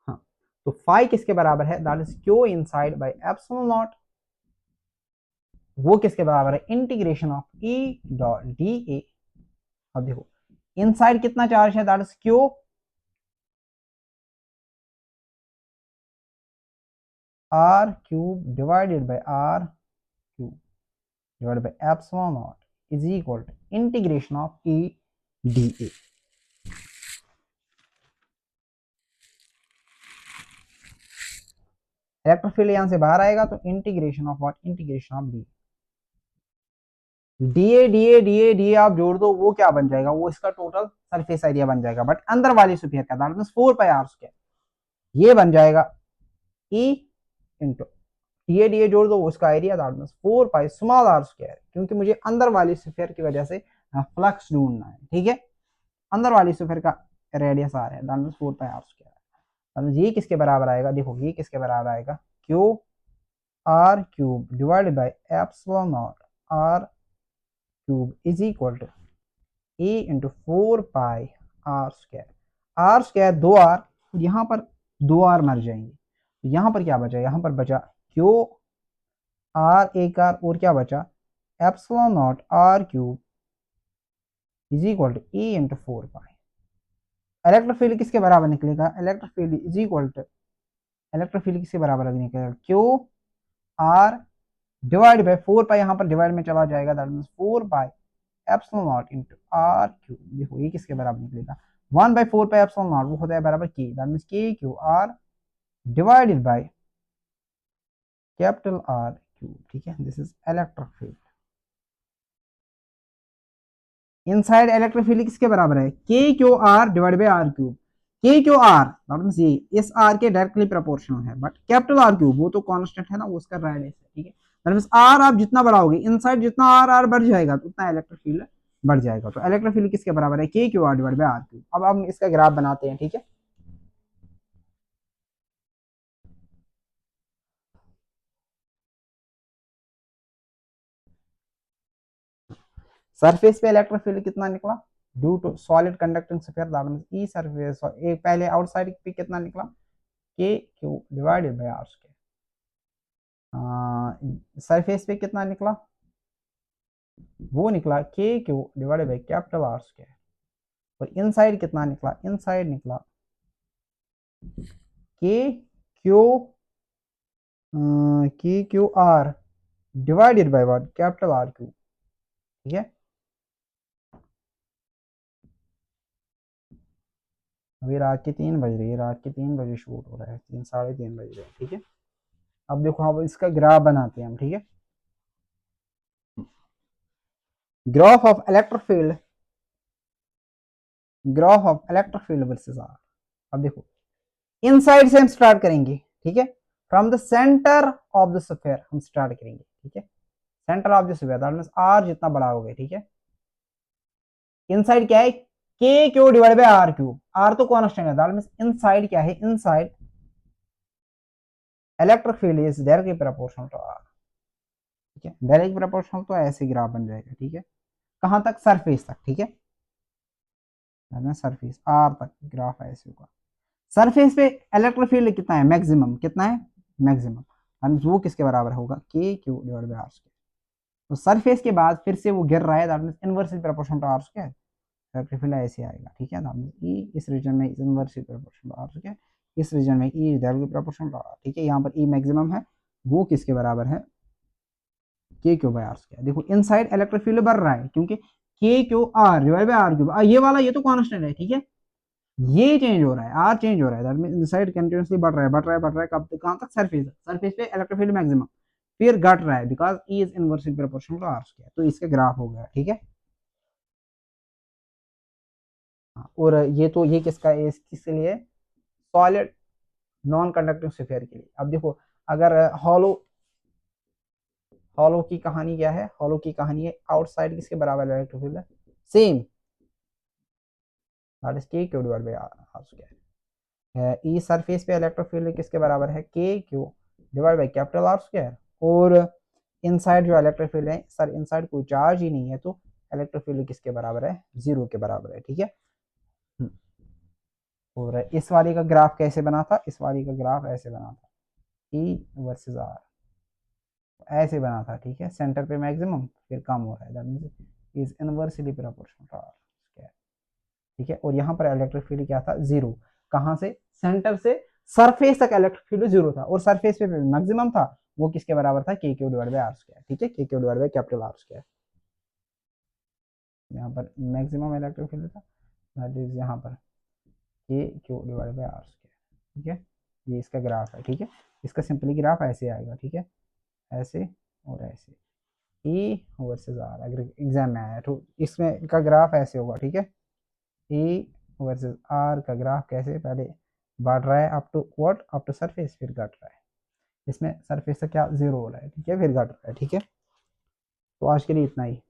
Speaker 2: हाँ, तो फाई किसके बराबर है, that is q inside by epsilon naught, वो किसके बराबर है, integration of E dot D A. अब देखो इनसाइड कितना चार्ज है, that is q r cube divided by are cube divided by epsilon naught is equal to integration of E d A. Electric field यहां से बाहर आएगा तो integration of what, integration of d, d A आप जोड़ दो, वो क्या बन जाएगा, वो इसका टोटल सरफेस एरिया बन जाएगा, बट अंदर वाली स्फीयर का that means 4 pi are square, ये बन जाएगा ई इंटू डी ए जोड़ दो, उसका area that means 4 pi small r square, क्योंकि मुझे अंदर वाली स्फीयर की वजह से फ्लक्स ढूंढना है। ठीक है, अंदर वाली स्फीयर का रेडियस आर है, that means 4 pi are square, ये किसके बराबर आएगा, देखो ये किसके बराबर आएगा, q r cube divided by epsilon naught r cube is equal to A into 4 pi are square 2 r, यहाँ पर 2 आर मर जाएंगे, तो यहाँ पर क्या बचा, यहाँ पर बचा क्यू आर एक आर, और क्या बचा epsilon naught r cube is equal to A into 4 pi. Electric field किसके बराबर निकलेगा, electric field is equal to, electric field किसके बराबर निकलेगा, q are divide by 4 pi, यहाँ पर डिवाइड में चला जाएगा, that means 4 pi epsilon naught into r cube. देखो ये किसके बराबर निकलेगा, 1/4 पाई एप्सिलॉन नॉट, वो होता है बराबर k, that means k Q R divided by capital r cube. ठीक है, this is electric field. Inside electric field किसके बराबर है, के Q R divide by r cube. K Q r means ये इस आर के डायरेक्टली प्रोपोर्शनल है, बट कैपिटल आर क्यूब वो तो कांस्टेंट है ना, वो उसका रेडियस है, ठीक है। दैट मींस आर आप जितना बढ़ाओगे इनसाइड, जितना आर आर बढ़ जाएगा तो उतना इलेक्ट्रिक फील्ड बढ़ जाएगा। तो इलेक्ट्रिक फील्ड किसके बराबर है, के Q R divide by r cube. अब हम इसका ग्राफ बनाते हैं, ठीक है। सरफेस पे इलेक्ट्रिक फील्ड कितना निकला, due to solid conducting sphere that means E surface, एक पहले आउटसाइड पे कितना निकला, के Q divided by are square. Surface पे कितना निकला, वो निकला के Q divided by capital R square. और इनसाइड कितना निकला, इनसाइड निकला के Q R divided by what, capital R Q, ठीक है। अभी रात के 3 बज रही है, रात के 3 बजे शूट हो रहा है, 3 साढ़े 3 बज रहे हैं, ठीक है। अब देखो अब इसका ग्राफ बनाते हैं हम, ठीक है। Graph of electric field, graph of electric field versus are. अब देखो इनसाइड से हम स्टार्ट करेंगे, ठीक है। From the centre of the sphere हम स्टार्ट करेंगे, ठीक है। Centre of the sphere that means R जितना बड़ा होगा, ठीक है। इनसाइड क्या है, के Q divide by are cube, R तो कांस्टेंट है, दैट मींस इनसाइड क्या है, inside electric field is directly proportional to R, ठीक है। डायरेक्ट प्रोपोर्शनल तो ऐसे ग्राफ बन जाएगा, ठीक है। कहां तक, सरफेस तक, ठीक है। सरफेस आर तक ग्राफ ऐसे होगा। सरफेस पे इलेक्ट्रिक फील्ड कितना है, मैक्सिमम कितना है, मैक्सिमम, वो किसके बराबर होगा, के Q divide by are square. तो सरफेस के बाद फिर से वो गिर रहा है, that means inversely proportional to are square. Electric field ऐसे आएगा, ठीक है। दैट मींस ई इस रीजन में inversely proportional to are square, इस रीजन में E directly proportional to R, ठीक है। यहाँ पर ई मैक्सिमम है, वो किसके बराबर है, के क्यू बाय आर स्क्वायर। देखो इनसाइड इलेक्ट्रिक फील्ड बढ़ रहा है क्योंकि K Q R divide by are cube, ये वाला ये तो कांस्टेंट है, ठीक है। ये चेंज हो रहा है, आर चेंज हो रहा है, दैट मींस इनसाइड कंटीन्यूअसली बढ़ रहा है, बढ़ रहा है, बढ़ रहा है, कब कहां तक, सरफेस, सरफेस पे इलेक्ट्रिक फील्ड मैक्सिमम, फिर घट रहा है because E is inversely proportional to are square. तो इसका ग्राफ हो गया, ठीक है। और ये तो ये किसका है, किसके लिए, सॉलिड नॉन कंडक्टिंग स्फीयर के लिए। अब देखो अगर हॉलो, हॉलो की कहानी क्या है, हॉलो की कहानी है आउटसाइड किसके बराबर इलेक्ट्रिक फील्ड है, सेम, दैट इज के Q divide by are square. E surface पे इलेक्ट्रिक फील्ड किसके बराबर है, के Q divide by capital R square. और इनसाइड जो इलेक्ट्रिक फील्ड है, सर इनसाइड कोई चार्ज ही नहीं है, तो इलेक्ट्रिक फील्ड किसके बराबर है, 0 के बराबर है, ठीक है। और इस वाली का ग्राफ कैसे बना था, इस वाली का ग्राफ ऐसे बना था, ई वर्सेस आर ऐसे बना था, ठीक है। सेंटर पे मैक्सिमम फिर कम हो रहा है, that means is inversely proportional to are square, ठीक है। और यहाँ पर इलेक्ट्रिक फील्ड क्या था, 0, कहां से, सेंटर से सरफेस तक इलेक्ट्रिक फील्ड 0 था, और सरफेस पे मैक्सिमम था, वो किसके बराबर था, K Q divide by are square, ठीक है। के Q divide by capital R square, यहाँ पर मैक्सिमम इलेक्ट्रिक फील्ड था, दैट इज यहाँ पर K Q divide by are square, ठीक है। ये इसका ग्राफ है, ठीक है। इसका सिंपली ग्राफ ऐसे आएगा, ठीक है, ऐसे और ऐसे, ई वर्सेस आर अगर एग्जाम में आया तो इसमें का ग्राफ ऐसे होगा, ठीक है। ई वर्सेस आर का ग्राफ कैसे, पहले बढ़ रहा है up to what, up to surface, फिर घट रहा है, इसमें सरफेस से क्या 0 हो रहा है, ठीक है, फिर घट रहा है, ठीक है। तो आज के लिए इतना ही।